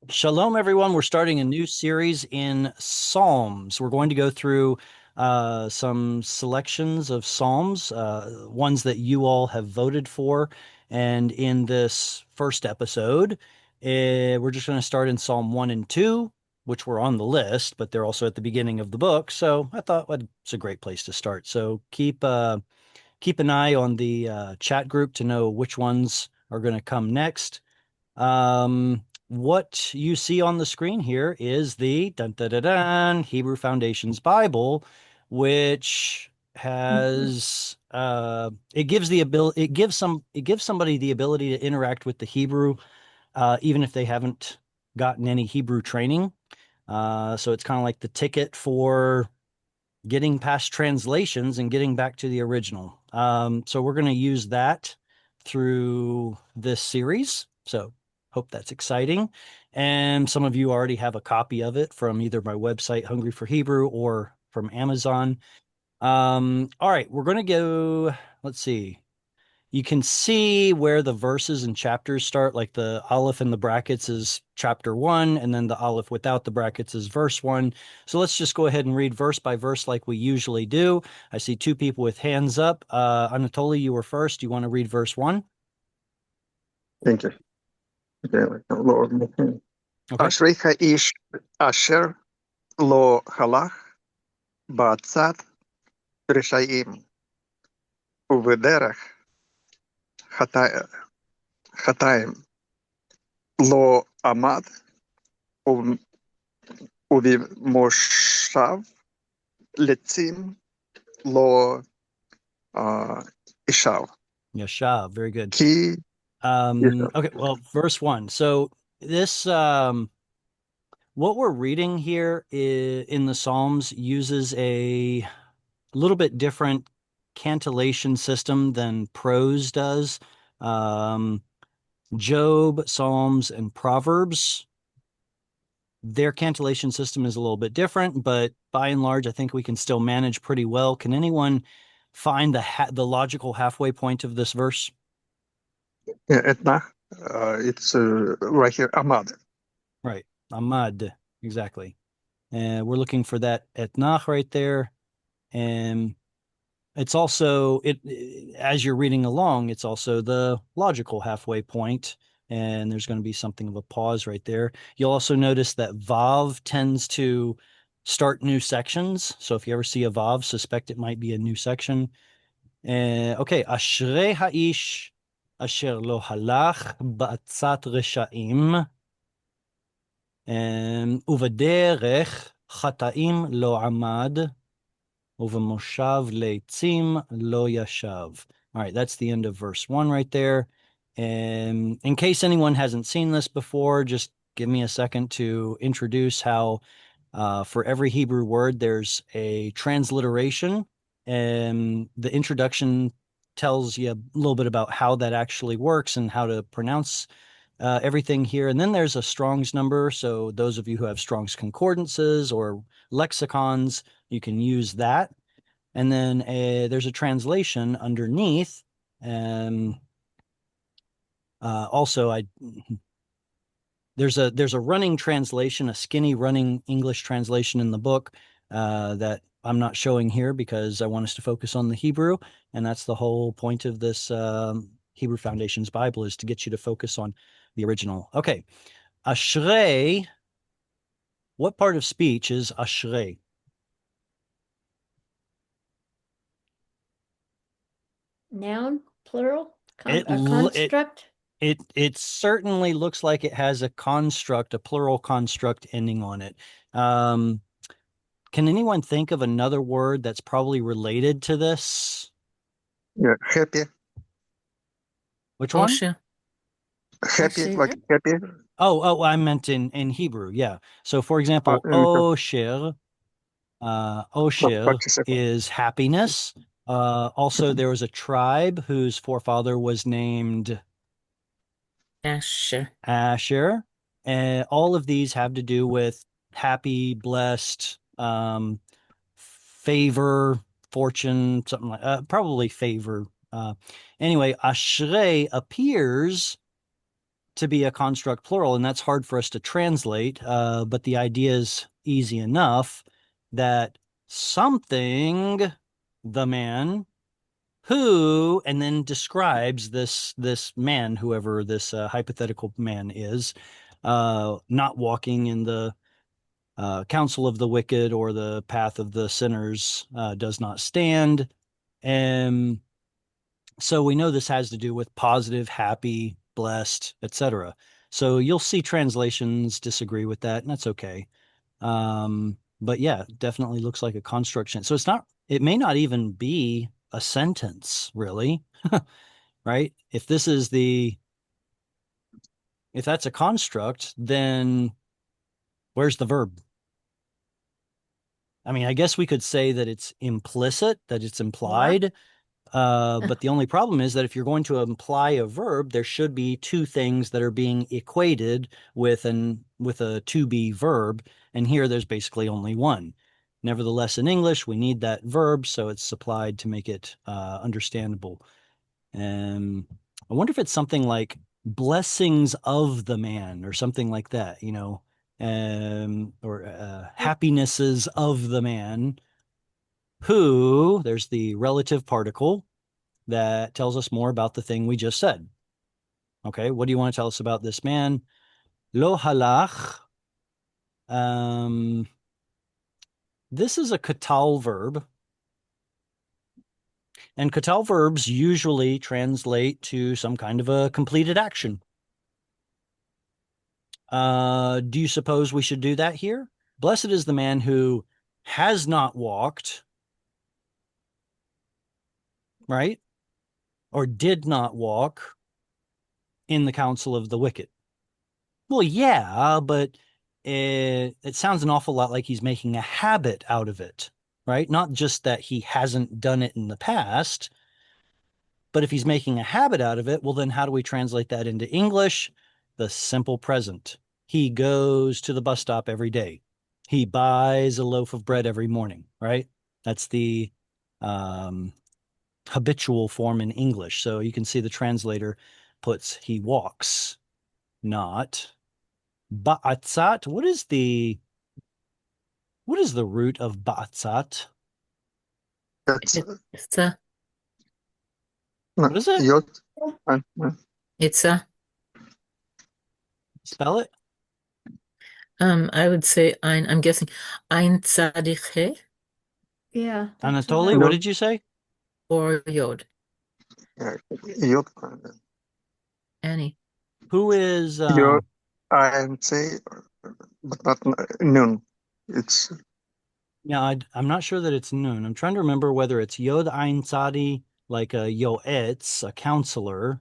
Shalom, everyone. We're starting a new series in Psalms. We're going to go through some selections of Psalms, ones that you all have voted for. And in this first episode, we're just going to start in Psalm 1 and 2, which were on the list, but they're also at the beginning of the book. So I thought well, it's a great place to start. So keep an eye on the chat group to know which ones are going to come next. What you see on the screen here is the dun, dun, dun, dun, Hebrew Foundations Bible, which has it gives somebody the ability to interact with the Hebrew, even if they haven't gotten any Hebrew training. So it's kind of like the ticket for getting past translations and getting back to the original. So we're going to use that through this series. So hope that's exciting. And some of you already have a copy of it from either my website, Hungry for Hebrew, or from Amazon. All right, we're going to go, let's see. You can see where the verses and chapters start, like the Aleph in the brackets is chapter 1, and then the Aleph without the brackets is verse 1. So let's just go ahead and read verse by verse like we usually do. I see two people with hands up. Anatoly, you were first. You want to read verse 1? Thank you. Lord. Okay. אשרי האיש אשר לא הלך בעצת רשעים ובדרך חטאים לא עמד ובמושב לצים לא ישב. Yashav. Very good. כי ישב. Okay, well, verse 1. So this what we're reading here in the Psalms uses a little bit different cantillation system than prose does. Um, Job, Psalms, and Proverbs, their cantillation system is a little bit different, but by and large, I think we can still manage pretty well. Can anyone find the logical halfway point of this verse? אתנה, it's right here, עמד. Right. Ahmad, exactly. And we're looking for that etnach right there. And it's also as you're reading along, it's also the logical halfway point, and there's going to be something of a pause right there. You'll also notice that Vav tends to start new sections. So if you ever see a Vav, suspect it might be a new section. Okay, Ashrei Ha'ish Asher Lo Halach Ba'atzat Reshaim Ubederech Chataim Lo Amad Uvamoshav leitzim lo yashav. All right, that's the end of verse 1 right there. And in case anyone hasn't seen this before, just give me a second to introduce how for every Hebrew word there's a transliteration, and the introduction tells you a little bit about how that actually works and how to pronounce everything here. And then there's a Strong's number. So those of you who have Strong's concordances or lexicons, you can use that. And then there's a translation underneath. And also, there's a running translation, a skinny running English translation in the book that I'm not showing here because I want us to focus on the Hebrew, and that's the whole point of this Hebrew Foundations Bible, is to get you to focus on the original. Okay, Ashrei. What part of speech is Ashrei? Noun, plural, It a it construct. it certainly looks like it has a construct, a plural construct ending on it. Um, can anyone think of another word that's probably related to this? Yeah, happy, Which one? Osher. happy, Asher. like happy. Oh, I meant in Hebrew. Yeah. So for example, Osher, Osher Participant. is happiness. Also, there was a tribe whose forefather was named Asher. Asher. And all of these have to do with happy, blessed, favor, fortune, something like probably favor. Anyway, Ashrei appears to be a construct plural, and that's hard for us to translate, but the idea is easy enough that something, the man, who, and then describes this man, whoever this hypothetical man is, not walking in the counsel of the wicked or the path of the sinners, does not stand. And so we know this has to do with positive, happy, blessed, etc. So you'll see translations disagree with that, and that's okay. But yeah, definitely looks like a construction. So it may not even be a sentence, really, right? If that's a construct, then where's the verb? I mean, I guess we could say that it's implicit, that it's implied. But the only problem is that if you're going to imply a verb, there should be two things that are being equated with a to be verb. And here there's basically only one. Nevertheless, in English, we need that verb, so it's supplied to make it understandable. And I wonder if it's something like blessings of the man or something like that, or happinesses of the man who, there's the relative particle that tells us more about the thing we just said. Okay, what do you want to tell us about this man? Lo halach. This is a katal verb. And katal verbs usually translate to some kind of a completed action. Do you suppose we should do that here? Blessed is the man who has not walked, right? Or did not walk in the counsel of the wicked. Well, yeah, but it sounds an awful lot like he's making a habit out of it, right? Not just that he hasn't done it in the past, but if he's making a habit out of it, well, then how do we translate that into English? The simple present. He goes to the bus stop every day. He buys a loaf of bread every morning, right? That's the habitual form in English. So you can see the translator puts he walks, not ba'atzat. What is the root of ba'atzat? That's It's a, no, What is it? Yod. it's a, Spell it. I would say I'm guessing ein tzadich he Yeah. that's Anatoly, what what No. did you say? or yod. Yod. Annie. Who is Yod. I say, but not noon. It's yeah, I'm not sure that it's noon. I'm trying to remember whether it's Yod Ein Tzadi, like a Yoetz, a counselor.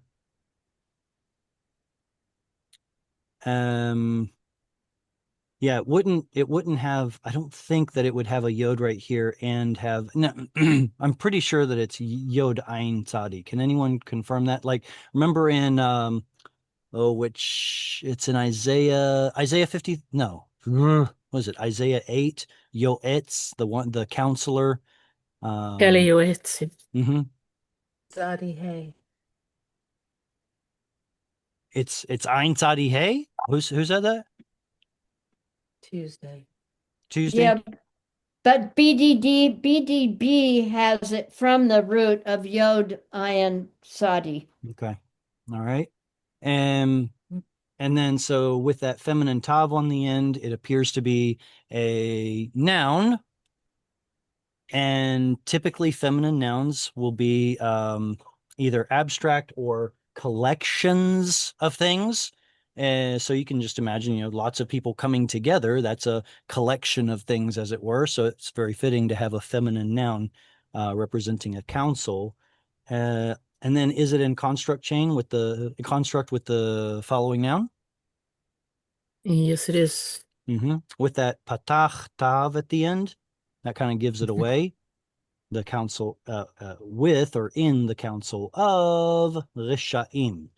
Yeah, it wouldn't have, I don't think that it would have a Yod right here and have, no, I'm pretty sure that it's Yod Ein Tzadi. Can anyone confirm that? Like, remember in, which it's in Isaiah 50, no, what is it? Isaiah 8, Yoetz, the counselor. Kelly yoetzi. Mm-hmm. Tzadi he. It's Ein Tzadi Hey? Who said that? Tuesday. Tuesday? Yeah, but BDB has it from the root of Yod Ayin Sadi. Okay. All right. And then so with that feminine tav on the end, it appears to be a noun. And typically feminine nouns will be either abstract or collections of things. So you can just imagine, lots of people coming together. That's a collection of things, as it were. So it's very fitting to have a feminine noun representing a council. And then is it in construct chain with the construct with the following noun? Yes, it is. With that patach tav at the end, that kind of gives it away. The council with or in the council of Rishaim.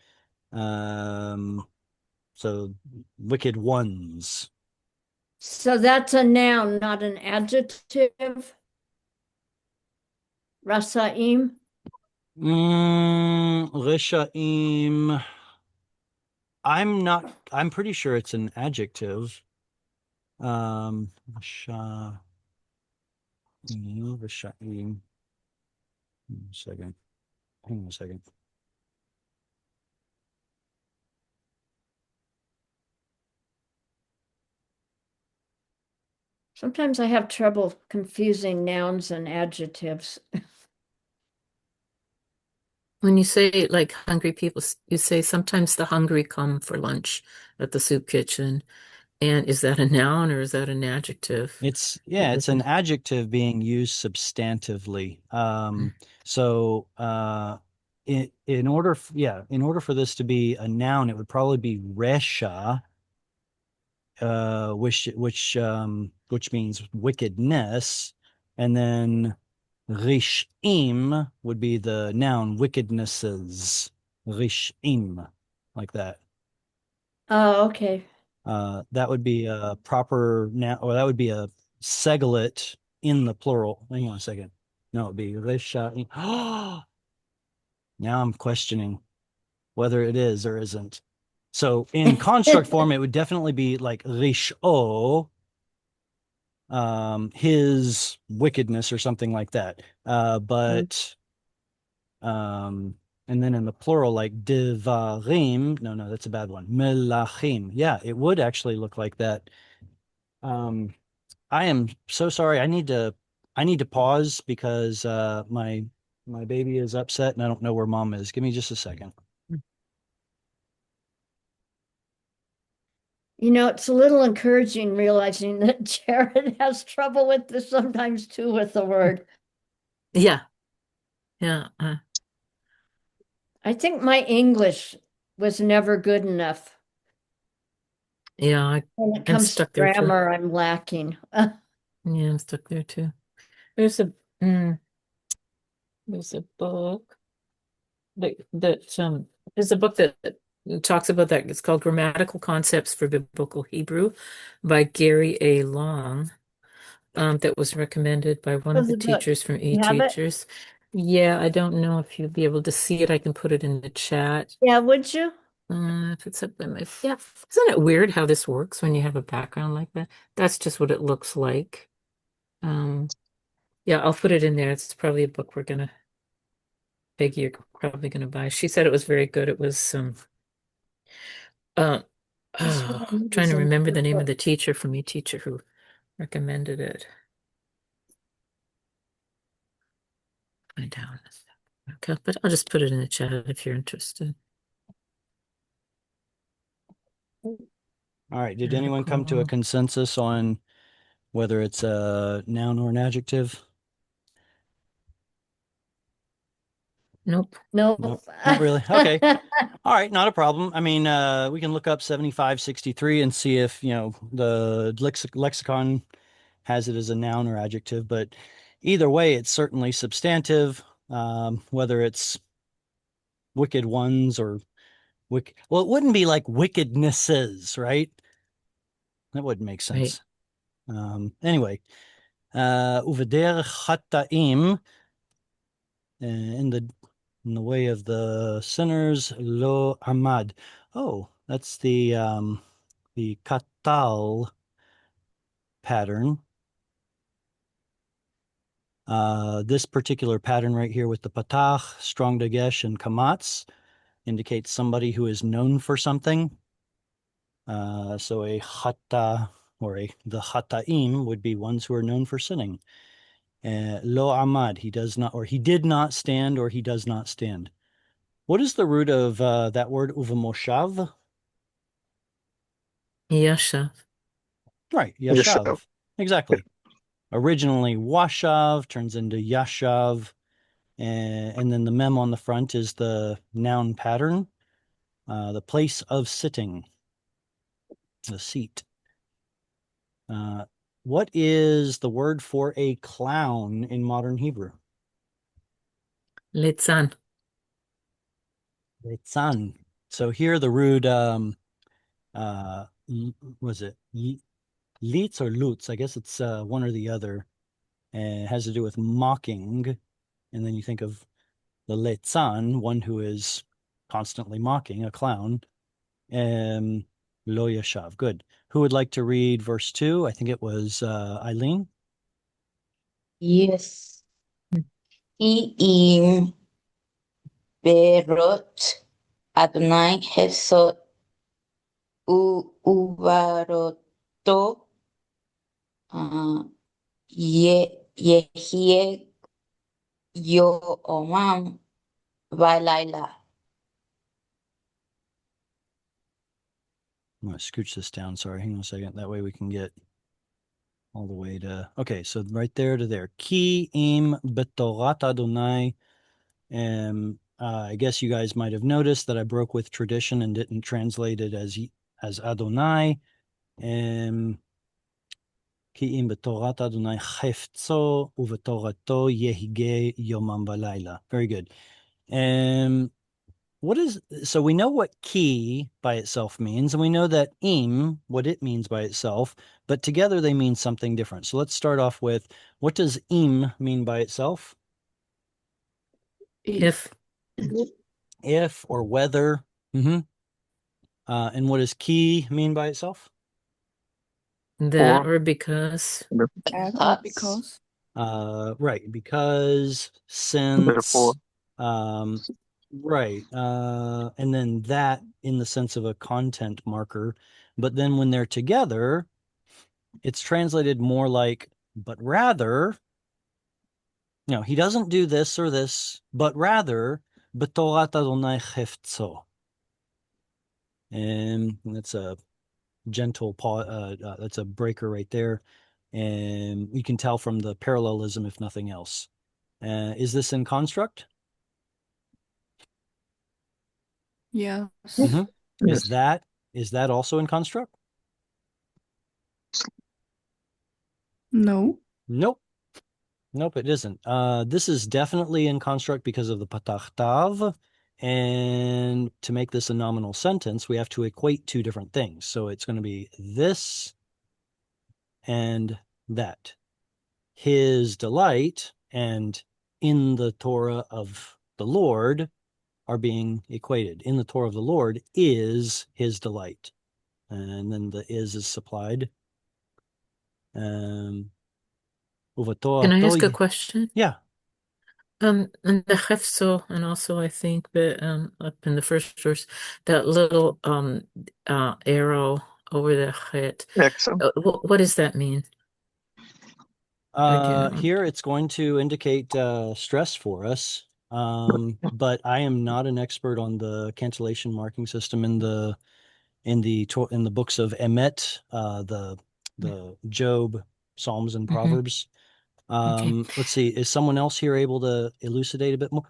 So wicked ones. So that's a noun, not an adjective. Rasaim. Rishaim. I'm pretty sure it's an adjective. Sha, Risha'im. Second. Hang on a second. Sometimes I have trouble confusing nouns and adjectives. When you say like hungry people, you say sometimes the hungry come for lunch at the soup kitchen. And is that a noun or is that an adjective? It's an adjective being used substantively. So in order for this to be a noun, it would probably be resha, which means wickedness, and then rishim would be the noun wickednesses, rishim, like that. Oh, okay. That would be a proper noun, or that would be a seglet in the plural. Hang on a second. No, it'd be risha'im. Now I'm questioning whether it is or isn't. So in construct form, it would definitely be like risho, his wickedness or something like that. But and then in the plural, like devarim, no, that's a bad one. Melachim. Yeah, it would actually look like that. I am so sorry. I need to pause because my baby is upset and I don't know where mom is. Give me just a second. You know, it's a little encouraging realizing that Jared has trouble with this sometimes too with the word. Yeah. Yeah. I think my English was never good enough. Yeah. When it I'm comes to stuck there too. grammar, I'm lacking. Yeah, I'm stuck there too. There's a mm, there's a book there's a book that talks about that. It's called Grammatical Concepts for Biblical Hebrew by Gary A. Long. That was recommended by one of Was the the book? teachers from You have it? eTeachers. Yeah, I don't know if you'll be able to see it. I can put it in the chat. Yeah, would you? If it's up by my, yeah. Isn't it weird how this works when you have a background like that? That's just what it looks like. Yeah, I'll put it in there. It's probably a book Peggy, you're probably gonna buy. She said it was very good. It was uh This one trying is to in remember the the name of book. the teacher from eTeacher who recommended it. Find down. Okay, but I'll just put it in the chat if you're interested. All right. Did anyone come to a consensus on whether it's a noun or an adjective? Nope. No. Nope, not really. Okay. All right, not a problem. I mean, we can look up 7563 and see if, the lexicon has it as a noun or adjective, but either way, it's certainly substantive, whether it's wicked ones or well, it wouldn't be like wickednesses, right? That wouldn't make sense. Anyway, uveder chataim, in the way of the sinners, lo amad. Oh, that's the katal pattern. This particular pattern right here with the patach, strong dagesh, and kamatz indicates somebody who is known for something. So a chata the chataim would be ones who are known for sinning. Lo amad, he does not, or he did not stand, or he does not stand. What is the root of that word uvamoshav? Yashav. Right, Yeshav. yashav. Exactly. Originally washav turns into yashav, and then the mem on the front is the noun pattern, the place of sitting, the seat. What is the word for a clown in modern Hebrew? Litzan. Litzan. So here the root, was it litz or lutz? I guess it's one or the other. It has to do with mocking. And then you think of the litzan, one who is constantly mocking, a clown. Lo yashav. Good. Who would like to read verse 2? I think it was Eileen. Yes. Im berot Adonai Hesod uvaroto yehie yomam valayla. I'm going to scooch this down. Sorry, hang on a second. That way we can get all the way to, okay, so right there to there. Ki im betorat Adonai. I guess you guys might have noticed that I broke with tradition and didn't translate it as Adonai. Ki im betorat Adonai chefzo uvetorato yehige yomam valayla. Very good. So we know what ki by itself means, and we know that im, what it means by itself, but together they mean something different. So let's start off with, what does im mean by itself? If If or whether. And what does ki mean by itself? that Or- or because. Because Right, because, since, Therefore. right, and then that in the sense of a content marker. But then when they're together, it's translated more like, but rather, he doesn't do this or this, but rather, betorat Adonai chefzo. And that's a gentle pause, that's a breaker right there. And you can tell from the parallelism, if nothing else. Is this in construct? Yes. Mhm. Yes. Is that also in construct? No. Nope. Nope, it isn't. This is definitely in construct because of the patachtav. And to make this a nominal sentence, we have to equate two different things. So it's going to be this and that. His delight and in the Torah of the Lord are being equated. In the Torah of the Lord is his delight. And then the is supplied. Can I ask a question? Yeah. And the hefso, and also I think that up in the first verse, that little arrow over the het. Excellent. What does that mean? Here it's going to indicate stress for us. But I am not an expert on the cancellation marking system in the books of Emet, the Job, Psalms, and Mhm. Proverbs. Let's see, is someone else here able to elucidate a bit more?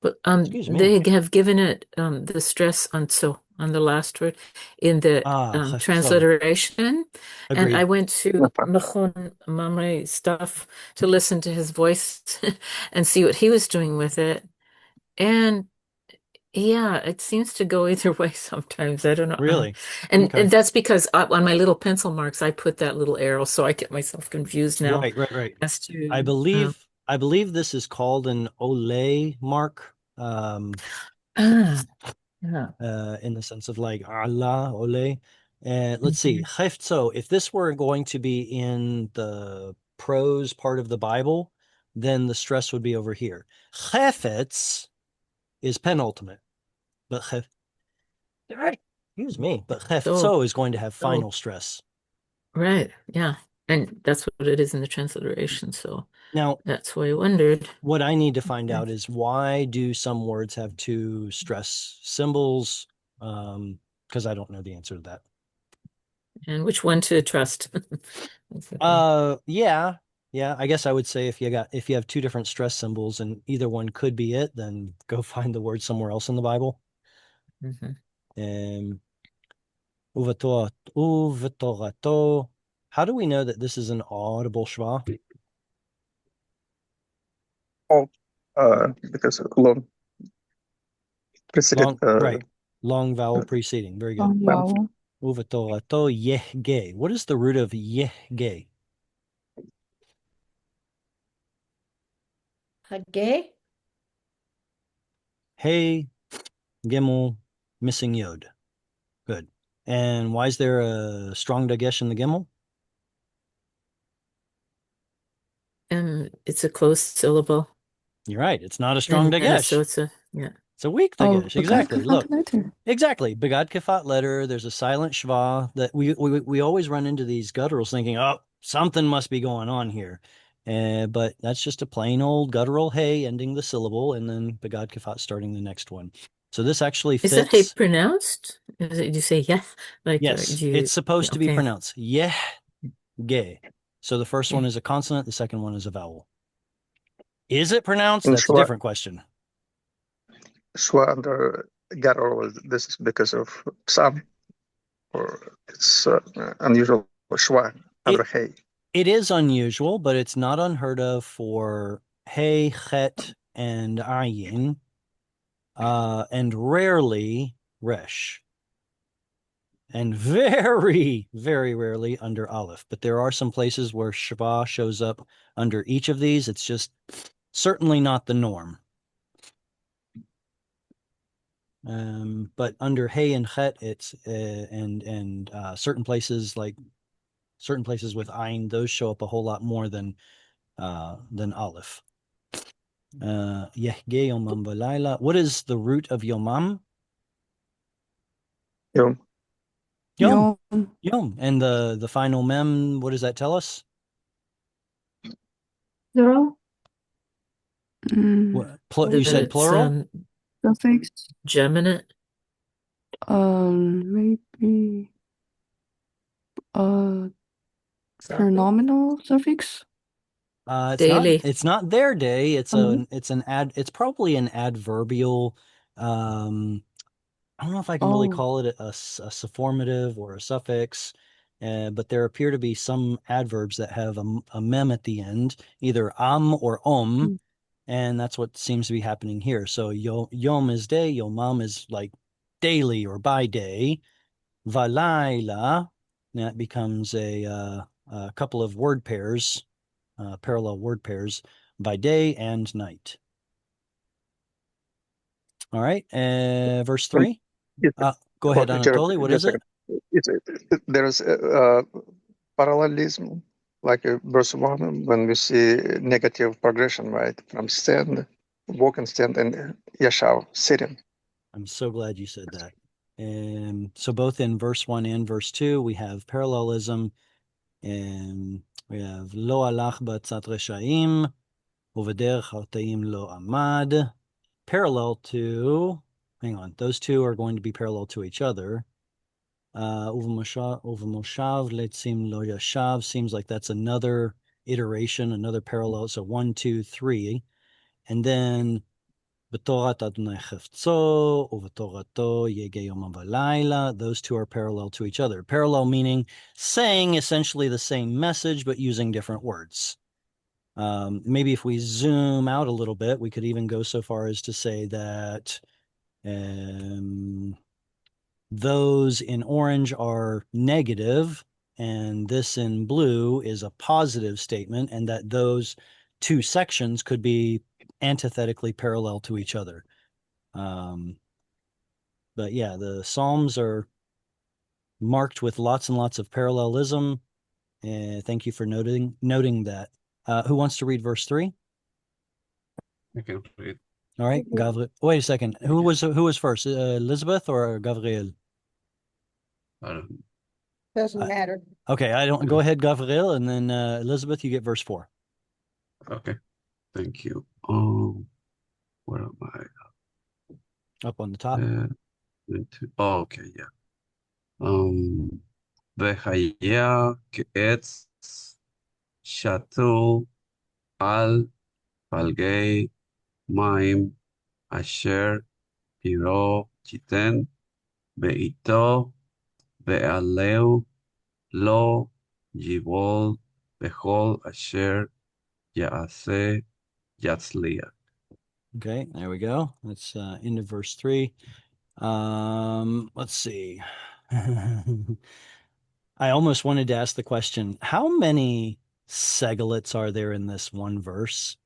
But Excuse me. they have given it the stress on the last word in the Chefzo. transliteration. And I Agreed. went to Machon Mamre stuff to listen to his voice and see what he was doing with it. And yeah, it seems to go either way sometimes. I don't know. Really? And Okay. that's because on my little pencil marks, I put that little arrow, so I get myself confused now Right. as to I believe this is called an Ole mark. yeah. In the sense of like Allah, Ole. Let's see, Chefzo, if this were going to be in the prose part of the Bible, then the stress would be over here. Chefetz is penultimate, but excuse me, but Chefzo is going to have final stress. Right, yeah. And that's what it is in the transliteration, so Now, that's why I wondered. what I need to find out is, why do some words have two stress symbols? Because I don't know the answer to that. And which one to trust? That's the thing. Yeah. I guess I would say if you have two different stress symbols and either one could be it, then go find the word somewhere else in the Bible. Mhm. Uvetorato. How do we know that this is an audible schwa? Because long preceded. Right. Long vowel preceding. Very good. Vowel. Uvetorato yehge. What is the root of yehge? Hagay? Hey, gimel, missing yod. Good. And why is there a strong dagesh in the gimel? And it's a closed syllable. You're right. It's not a strong And dagesh. so it's yeah. It's a weak Oh, dagesh. Exactly. Look, letter. exactly. Begad kefat letter. There's a silent shva that we always run into these gutturals thinking, oh, something must be going on here. But that's just a plain old guttural hey ending the syllable and then begad kefat starting the next one. So this actually Is that how you fits. pronounced? Is it, do you say yeah? Like Yes, do you, it's supposed to be okay. pronounced yeh ge. So the first one is a consonant, the second one is a vowel. Is it pronounced? In That's a Shwa, different question. Shwa under guttural, this is because of psalm, or it's unusual Shwa under hey. It is unusual, but it's not unheard of for hey, chet, and ayin, and rarely resh, and very, very rarely under aleph. But there are some places where shva shows up under each of these. It's just certainly not the norm. But under hey and chet, it's and certain places with ayin, those show up a whole lot more than aleph. Yehge yomam v'layla. What is the root of yomam? Yom. Yom. Yom. Yom. And the final mem, what does that tell us? Zero. Mm, You said It's, plural? suffix. geminate. Maybe pronominal suffix. Daily. It's not their day. It's Mhm. it's probably an adverbial. I don't know if I can really Oh. call it a sufformative or a suffix, but there appear to be some adverbs that have a mem at the end, either am or om, Mm. and that's what seems to be happening here. So yom is day, yomam is like daily or by day, valayla, that becomes a couple of word pairs, parallel word pairs, by day and night. All right, verse 3. Go ahead, Jared, Anatoly. What just is a it? second. There's parallelism, like verse 1, when we see negative progression, right? From stand, walk and stand, and yashav, sitting. I'm so glad you said that. So both in verse 1 and verse 2, we have parallelism. And we have lo alach b'atzat reshaim, uvederech hartaim lo amad. Parallel to, hang on, those two are going to be parallel to each other. Uvamoshav letzim lo yashav seems like that's another iteration, another parallel. So 1, 2, 3. And then B'torat Adonai chefzo, uv'torato yege yomam v'layla. Those two are parallel to each other. Parallel meaning saying essentially the same message, but using different words. Maybe if we zoom out a little bit, we could even go so far as to say that those in orange are negative, and this in blue is a positive statement, and that those two sections could be antithetically parallel to each other. But yeah, the Psalms are marked with lots and lots of parallelism. Thank you for noting that. Who wants to read verse 3? I can read. All right, Gavriel. Wait a second. Who was first, Elizabeth or Gavriel? Doesn't matter. Okay, I don't. Go ahead, Gavriel, and then Elizabeth, you get verse 4. Okay, thank you. Where am I? Up on the top. Okay, yeah. והיה כעץ שתול על פלגי מים אשר פירו תיתן בעיתו ועליהו לא יבול בכל אשר יעשה יצליח. Okay, there we go. That's into verse 3. Let's see. I almost wanted to ask the question, how many segolets are there in this one verse?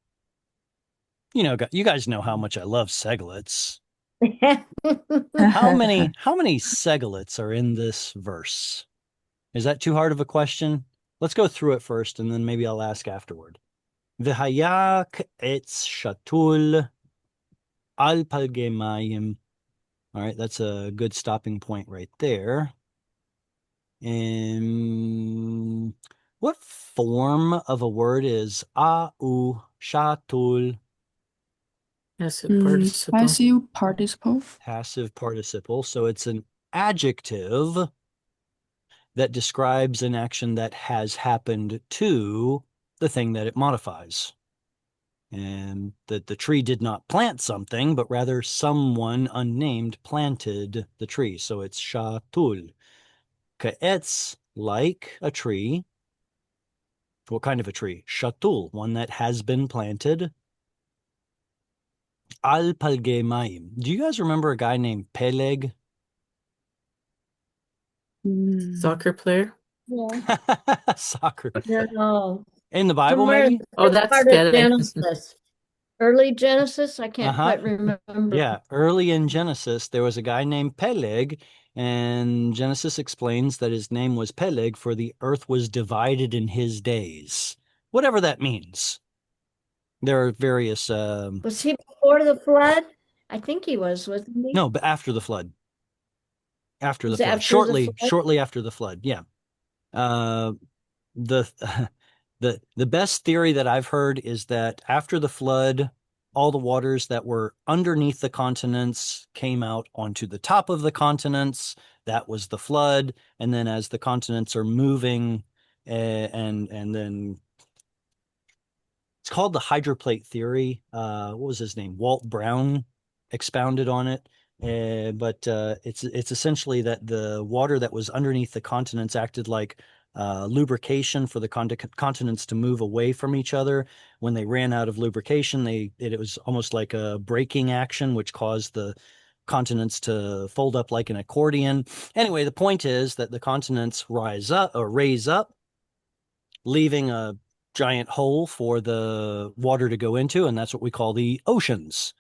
You know, you guys know how much I love segolets. How many segolets are in this verse? Is that too hard of a question? Let's go through it first, and then maybe I'll ask afterward. והיה כעץ שתול על פלגי מים. All right, that's a good stopping point right there. And what form of a word is au shatul? Passive Mm, participle. passive participle. Passive participle. So it's an adjective that describes an action that has happened to the thing that it modifies. And that the tree did not plant something, but rather someone unnamed planted the tree. So it's shatul. Ka'etz, like a tree. What kind of a tree? Shatul, one that has been planted. Al palge mayim. Do you guys remember a guy named Peleg? Mm. Soccer player. Yeah. Soccer. No. In the Bible, Somewhere in maybe? the Oh, first that's part of getting. Genesis. Early Genesis? I can't Uh-huh. quite remember. Yeah, early in Genesis, there was a guy named Peleg, and Genesis explains that his name was Peleg, for the earth was divided in his days. Whatever that means. There are various, Was he before the flood? I think he was, wasn't he? no, but after the flood. After the Was it flood. after the Shortly, flood? shortly after the flood. Yeah. The the best theory that I've heard is that after the flood, all the waters that were underneath the continents came out onto the top of the continents. That was the flood. And then as the continents are moving, and then it's called the hydroplate theory. What was his name? Walt Brown expounded on it. But it's essentially that the water that was underneath the continents acted like lubrication for the continents to move away from each other. When they ran out of lubrication, it was almost like a braking action, which caused the continents to fold up like an accordion. Anyway, the point is that the continents raise up, leaving a giant hole for the water to go into, and that's what we call the oceans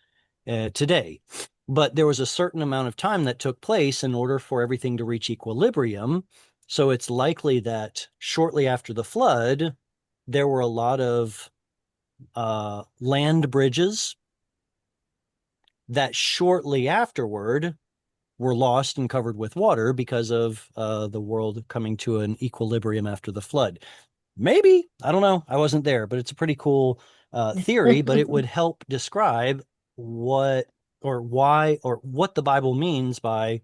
today. But there was a certain amount of time that took place in order for everything to reach equilibrium. So it's likely that shortly after the flood, there were a lot of land bridges that shortly afterward were lost and covered with water because of the world coming to an equilibrium after the flood. Maybe, I don't know. I wasn't there, but it's a pretty cool theory, but it would help describe what or why or what the Bible means by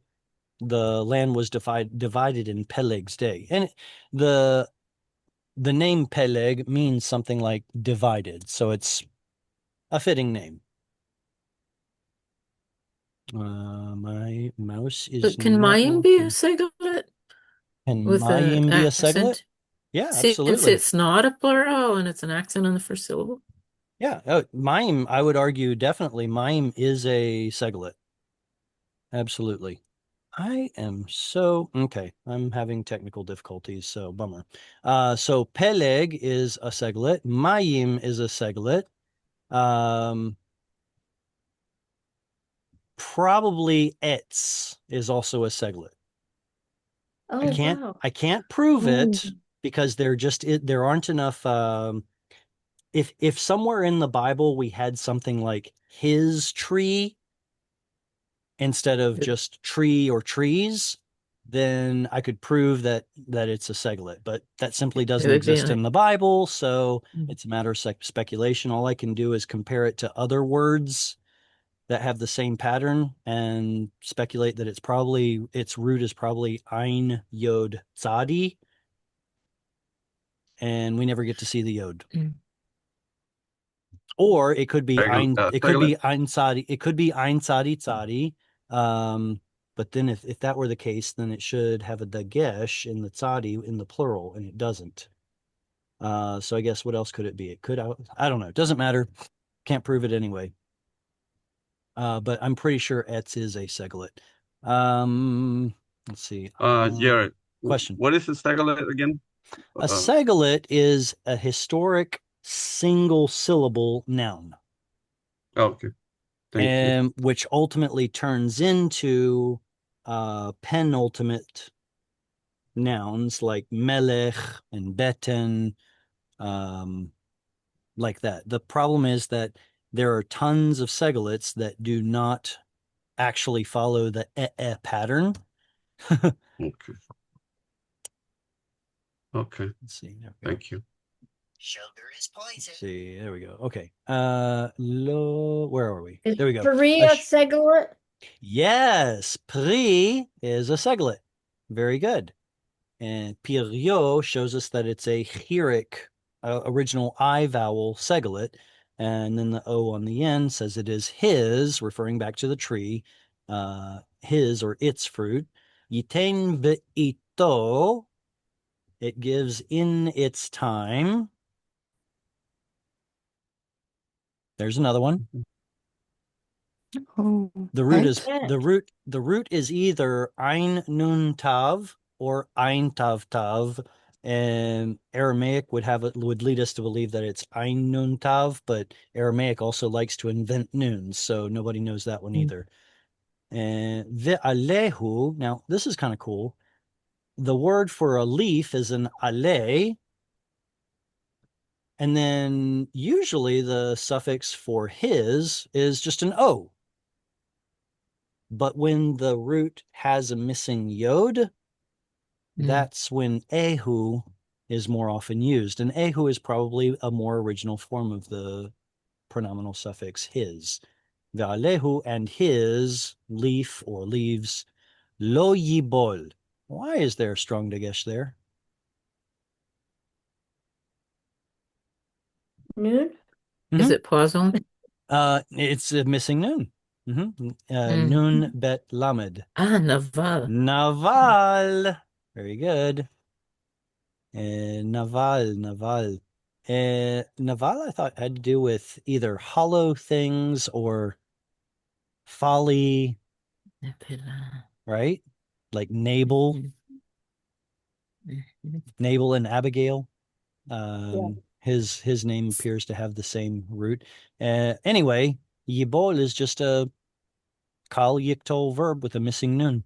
the land was divided in Peleg's day. And the name Peleg means something like divided, so it's a fitting name. My mouse is But can not Mayim be a working. seglet Can with Mayim an be a seglet? accent? Yeah, Since absolutely. it's not a plural and it's an accent on the first syllable. Yeah, Mayim, I would argue definitely Mayim is a seglet. Absolutely. I am so okay. I'm having technical difficulties, so bummer. So Peleg is a seglet. Mayim is a seglet. Probably Etz is also a seglet. Oh, wow. I can't prove it Mm. because there aren't enough. If somewhere in the Bible we had something like his tree instead of just tree or trees, then I could prove that it's a seglet. But that simply doesn't would be exist in the Bible, so Mm. it's a matter of speculation. All I can do is compare it to other words that have the same pattern and speculate that its root is probably Ein Yod Tzadi, and we never get to see the Yod. Mm. Or it could be Ein seglet. Tzadi. It could be Ein Tzadi Tzadi. But then if that were the case, then it should have a dagesh in the tzadi in the plural, and it doesn't. So I guess what else could it be? It could, I don't know. It doesn't matter. Can't prove it anyway. But I'm pretty sure Etz is a seglet. Let's see. Jared, Question. what is a seglet again? A seglet is a historic single syllable noun. Okay. Thank you. and which ultimately turns into penultimate nouns like melech and beten, like that. The problem is that there are tons of segolets that do not actually follow the pattern. Okay. Okay. Let's see. There we go. Thank you. Let's see. There we go. Okay. Where are we? Is There we go. Perea Segalet? Yes, pri is a seglet. Very good. And pirio shows us that it's a chirik, original I vowel seglet. And then the O on the end says it is his, referring back to the tree, his or its fruit. Yitain be'ito, it gives in its time. There's another one. Oh, The root right. is the root is either ein nun tav or ein tav tav, and Aramaic would lead us to believe that it's ein nun tav, but Aramaic also likes to invent nuns, so nobody knows that one either. And ve'alehu, now this is kind of cool. The word for a leaf is an ale, and then usually the suffix for his is just an o. But when the root has a missing yod, that's when ehu is more often used. And ehu is probably a more original form of the pronominal suffix his. Ve'alehu, and his, leaf or leaves, lo yibol. Why is there a strong dagesh there? Noon? Is it poison? It's a missing nun. Mm. Nun bet lamed. Naval. Naval. Very good. Naval. Naval, I thought had to do with either hollow things or folly, right? Like Nabal, Nabal and Abigail. His name appears to have the same root. Anyway, Yibol is just a kal yiktol verb with a missing nun.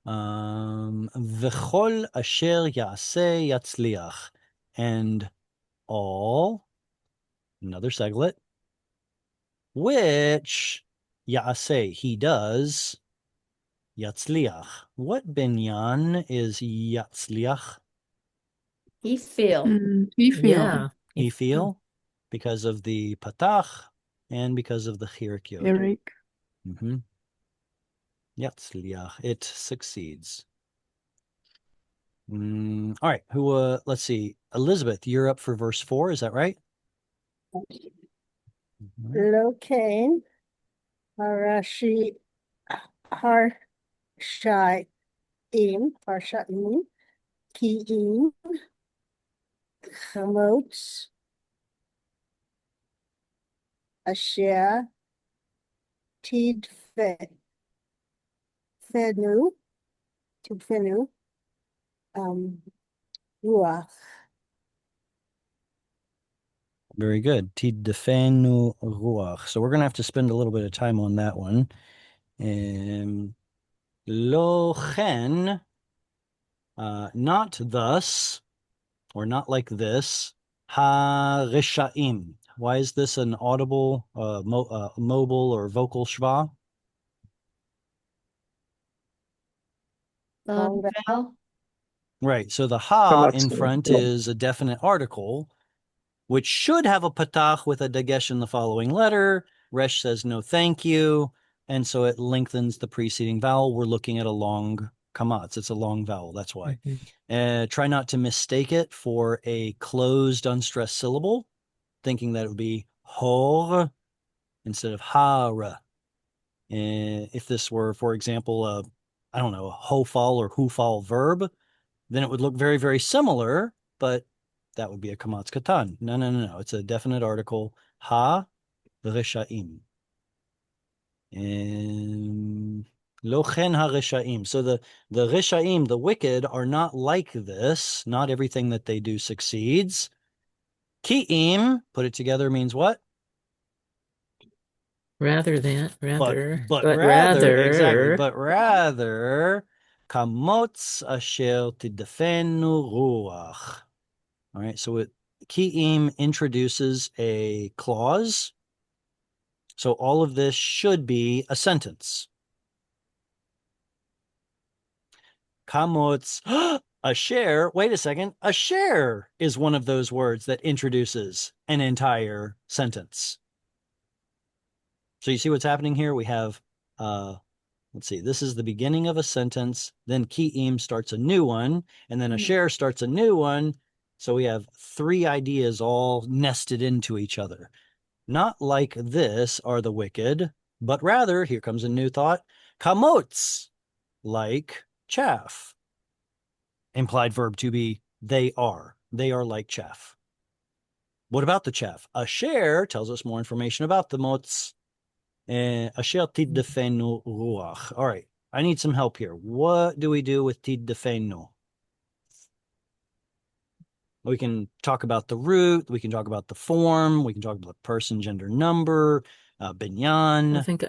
V'chol asher yaseh yatzliach, and all, another seglet, which yaseh, he does, yatzliach. What binyan is yatzliach? He feel. We feel. Yeah. He feel, because of the patach and because of the chirik yod. Eric. Yatzliach, it succeeds. All right, let's see. Elizabeth, you're up for verse 4, is that right? Locain, Harashi, Harshaim, Kiim, Chamots, Asher, Tidfenu, Ruach. Very good. Tiddefenu ruach. So we're going to have to spend a little bit of time on that one. Lo chen, not thus, or not like this, ha rishaim. Why is this an audible, mobile or vocal shva? Vowel? Right. So the ha Come on, in front yeah. is a definite article, which should have a patach with a dagesh in the following letter. Resh says no thank you, and so it lengthens the preceding vowel. We're looking at a long kamatz. It's a long vowel, that's why. Try not to mistake it for a closed unstressed syllable, thinking that it would be hor instead of hara. If this were, for example, I don't know, a hofal or hufal verb, then it would look very, very similar, but that would be a kamatz katan. No. It's a definite article. Ha v'reshaim. Lo chen ha-reshaim. So the reshaim, the wicked, are not like this. Not everything that they do succeeds. Ki'im, put it together, means what? Rather than, but but rather, exactly, rather, but rather, kamotz asher tidafenu ruach. All right, so Ki'im introduces a clause. So all of this should be a sentence. Kamotz asher, wait a second, asher is one of those words that introduces an entire sentence. So you see what's happening here? We have, let's see, this is the beginning of a sentence, then Ki'im starts a new one, and then asher starts a new one. So we have three ideas all nested into each other. Not like this are the wicked, but rather, here comes a new thought, kamotz, like chaff. Implied verb to be, they are. They are like chaff. What about the chaff? Asher tells us more information about the motz. Asher tiddefenu ruach. All right, I need some help here. What do we do with tiddefenu? We can talk about the root. We can talk about the form. We can talk about person, gender, number, I binyan. think,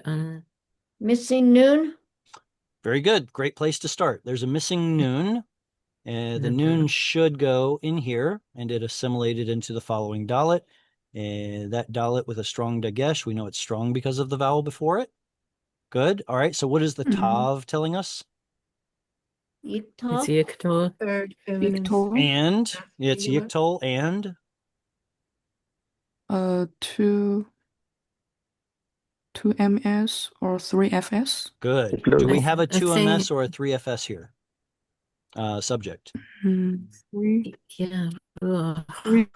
Missing noon? Very good. Great place to start. There's a missing noon. The noon should go in here, and it assimilated into the following dalet. That dalet with a strong dagesh, we know it's strong because of the vowel before it. Good. All right. So what is the tav telling us? it's Yiktov? Yikto. Third feminine. Victor, And it's Singular. yiktol and two MS or three FS. good. Plural. Do we I- have a I 2MS think- or a 3FS here? Subject. Three. Yeah. Ugh. Three.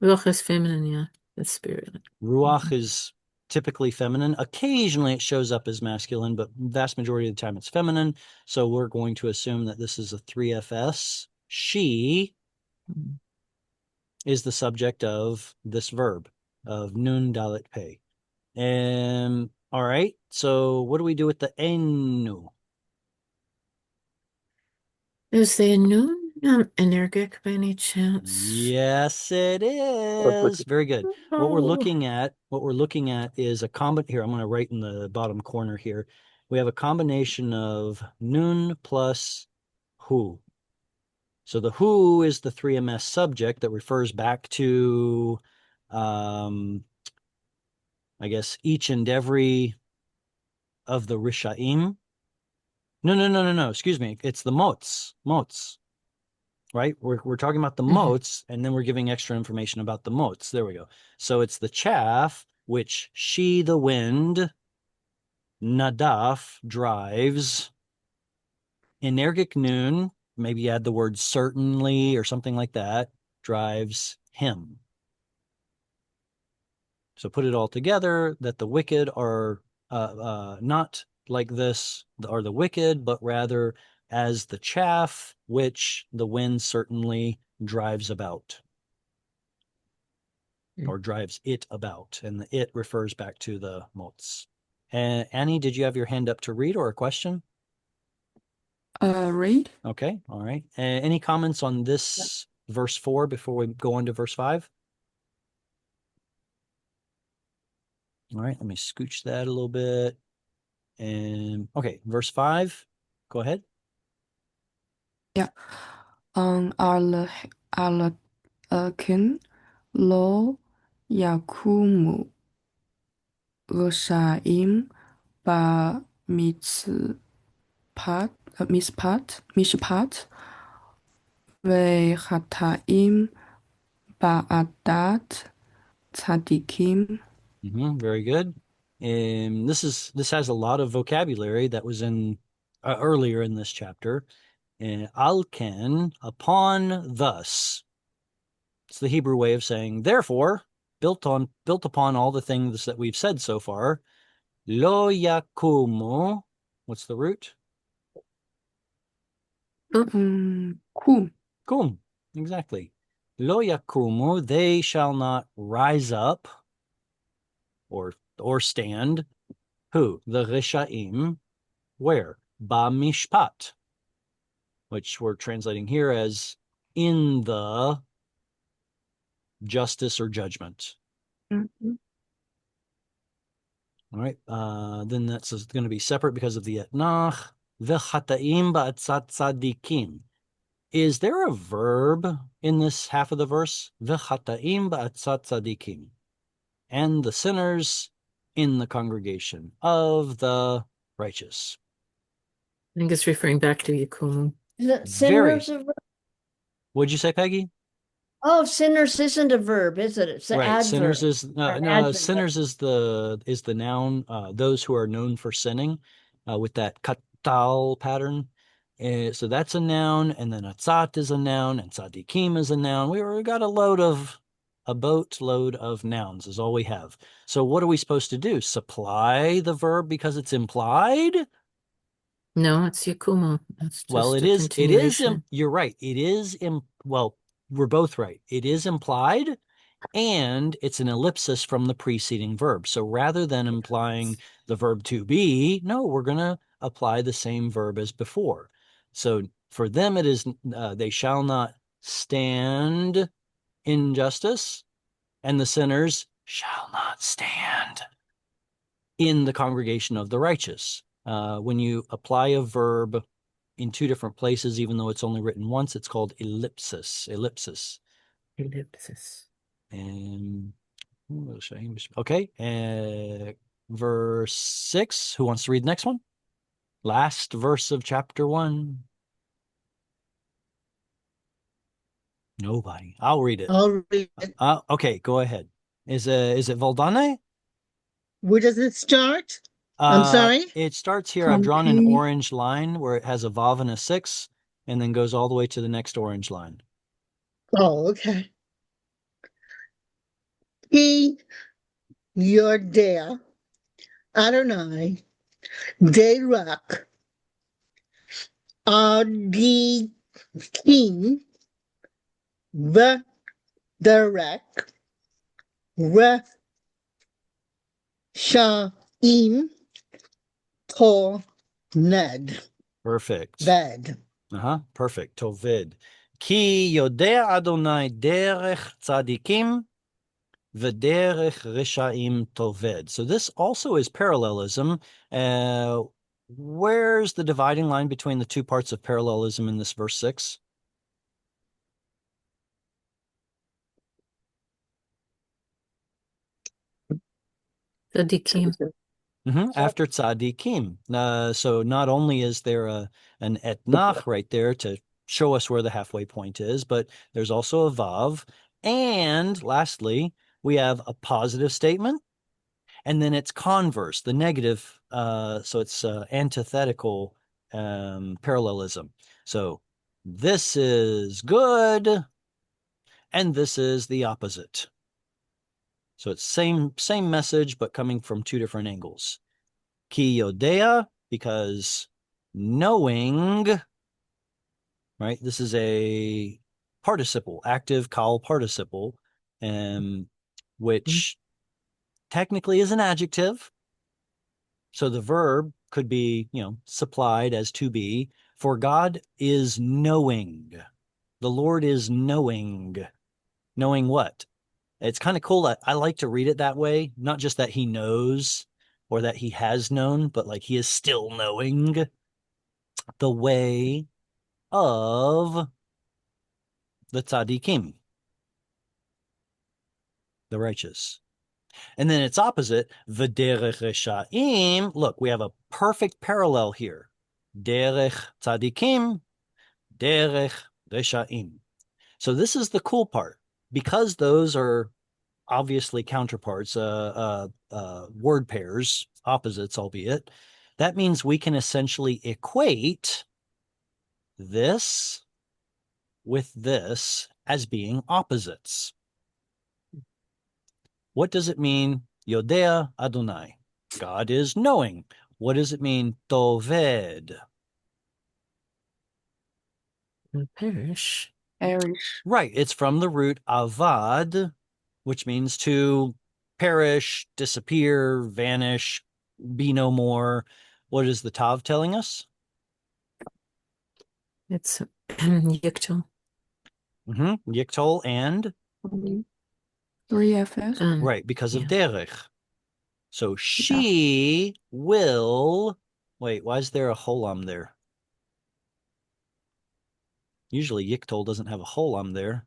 Ruach is feminine, yeah. That's spirit. Ruach is typically feminine. Occasionally it shows up as masculine, but vast majority of the time it's feminine. So we're going to assume that this is a 3FS. She is the subject of this verb of nun dalet pei. All right. So what do we do with the enu? Is the noon energic by any chance? Yes, it is. Very good. What we're Oh. looking at is a here. I'm going to write in the bottom corner here. We have a combination of nun plus hu. So the hu is the 3MS subject that refers back to, I guess, each and every of the rishaim. No. Excuse me. It's the mots. Right? We're talking about the motes, and then we're giving extra information about the motes. There we go. So it's the chaff, which she, the wind, nadaf, drives. Energic noon, maybe add the word certainly or something like that, drives him. So put it all together that the wicked are not like this, are the wicked, but rather as the chaff, which the wind certainly drives about or drives it about. And the it refers back to the motes. Annie, did you have your hand up to read or a question? Read. Okay. All right. Any comments on this verse 4 before we go on to verse 5? All right. Let me scooch that a little bit. And okay, verse 5. Go ahead. Yeah. Al Akin Lo Yakumu Reshaim Ba Mishpat Vehataim Ba'adat Tzadikim. Very good. And this has a lot of vocabulary that was in earlier in this chapter. And alken, upon thus. It's the Hebrew way of saying therefore, built upon all the things that we've said so far. Lo yakumu. What's the root? Kum. Kum. Exactly. Lo yakumu, they shall not rise up or stand. Who? The Rishaim. Where? Ba mishpat, which we're translating here as in the justice or judgment. All right. Then that's going to be separate because of the etnach. V'chataim ba'atzat tzadikim. Is there a verb in this half of the verse? V'chataim ba'atzat tzadikim. And the sinners in the congregation of the righteous. I think it's referring back to Yakumu. Is it sinners a verb? What'd you say, Peggy? Oh, sinners isn't a verb, is it? It's an Right. adverb. Sinners is or an no, adjective. sinners is the noun, those who are known for sinning, with that katal pattern. So that's a noun, and then atzat is a noun, and tzadikim is a noun. We got a boatload of nouns is all we have. So what are we supposed to do? Supply the verb because it's implied? No, it's Yakumu. That's just Well, a it is, continuation. you're right. It is, well, we're both right. It is implied, and it's an ellipsis from the preceding verb. So rather than implying the verb to be, no, we're going to apply the same verb as before. So for them, it is, they shall not stand in justice, and the sinners shall not stand in the congregation of the righteous. When you apply a verb in two different places, even though it's only written once, it's called ellipsis. Ellipsis. And okay, verse 6. Who wants to read the next one? Last verse of chapter 1. Nobody. I'll read it. I'll read it. Okay, go ahead. Is it Voldane? Where does it start? I'm sorry? It starts here. From I've drawn an P. orange line where it has a vav and a 6, and then goes all the way to the next orange line. Oh, okay. He, Yodea, Adonai, Derak, Adi King, Derek, Shaim, Tol, Ned, Perfect. Ved. Perfect. Toved. Ki yodea Adonai derech tzadikim v'derech reshaim toved. So this also is parallelism. Where's the dividing line between the two parts of parallelism in this verse 6? Tzadikim. After tzadikim. So not only is there an etnach right there to show us where the halfway point is, but there's also a vav. And lastly, we have a positive statement, and then it's converse, the negative. So it's antithetical parallelism. So this is good, and this is the opposite. So it's same message, but coming from two different angles. Ki yodea, because knowing, right? This is a participle, active kal participle, which technically is an adjective. So the verb could be, supplied as to be. For God is knowing. The Lord is knowing. Knowing what? It's kind of cool. I like to read it that way. Not just that he knows or that he has known, but like he is still knowing the way of the tzaddikim, the righteous. And then its opposite, v'derech reshaim. Look, we have a perfect parallel here. Derech tzaddikim, derech reshaim. So this is the cool part. Because those are obviously counterparts, word pairs, opposites, albeit, that means we can essentially equate this with this as being opposites. What does it mean? Yodea Adonai. God is knowing. What does it mean? Toved. Perish. Right. It's from the root avad, which means to perish, disappear, vanish, be no more. What is the Tav telling us? It's Yiktul. Yiktol and? 3 FS. Right, because of Yeah. derech. So she will, wait, why is there a holam there? Usually Yiktol doesn't have a holam there.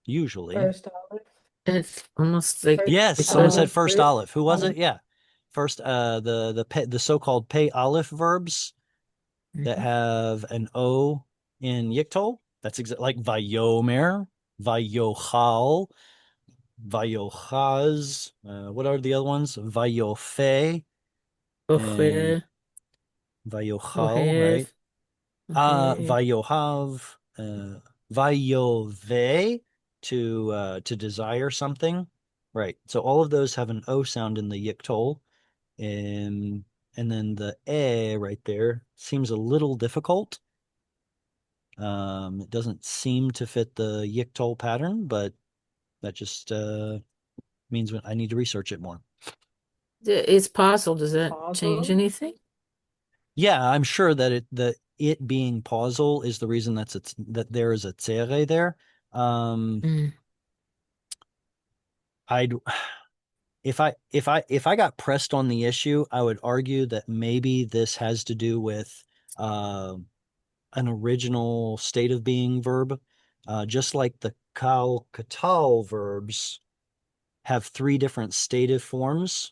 Usually. First Aleph. It's almost like Yes, it's someone all said first Aleph. Who was Aleph. it? Yeah. First, the so-called pei Aleph verbs that have an O in Yiktol. That's like Vayomer, Vayochal, Vayochaz. What are the other ones? Vayofe and Ohe- Vayochal, right? Ohev, Ohev. Vayohav, Vayove to desire something. Right. So all of those have an O sound in the Yiktol. And then the right there seems a little difficult. It doesn't seem to fit the Yiktol pattern, but that just means I need to research it more. It's possible. Does that change Pausal? anything? Yeah, I'm sure that it being pausal is the reason that there is a tzere there. Mm. I'd if I got pressed on the issue, I would argue that maybe this has to do with an original state of being verb, just like the kal katal verbs have 3 different stative forms.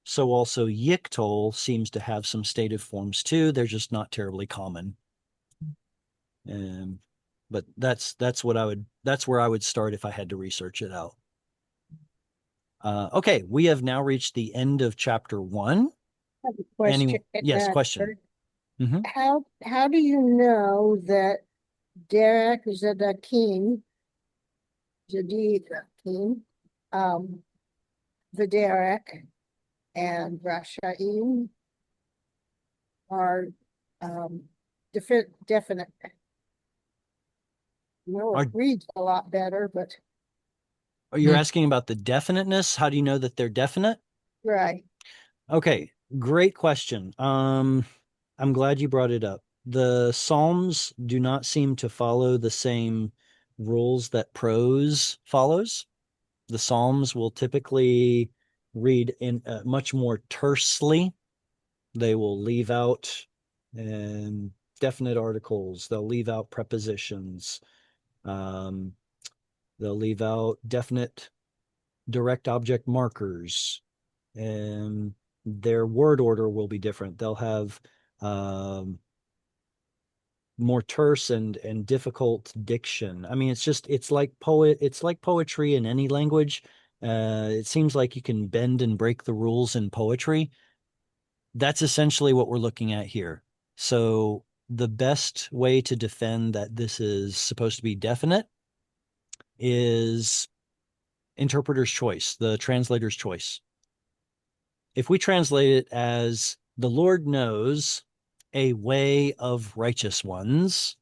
So also Yiktol seems to have some stative forms too. They're just not terribly common. But that's where I would start if I had to research it out. Okay, we have now reached the end of chapter 1. I have a question. Yes, question. Mhm. How do you know that Derek Zedekim, Vederek, and Rashaim are definite? No, Are- it reads a lot better, but You're asking about the definiteness? How do you know that they're definite? right. Okay, great question. I'm glad you brought it up. The Psalms do not seem to follow the same rules that prose follows. The Psalms will typically read in much more tersely. They will leave out definite articles. They'll leave out prepositions. They'll leave out definite direct object markers, and their word order will be different. They'll have more terse and difficult diction. I mean, it's like poetry in any language. It seems like you can bend and break the rules in poetry. That's essentially what we're looking at here. So the best way to defend that this is supposed to be definite is interpreter's choice, the translator's choice. If we translate it as the Lord knows a way of righteous ones,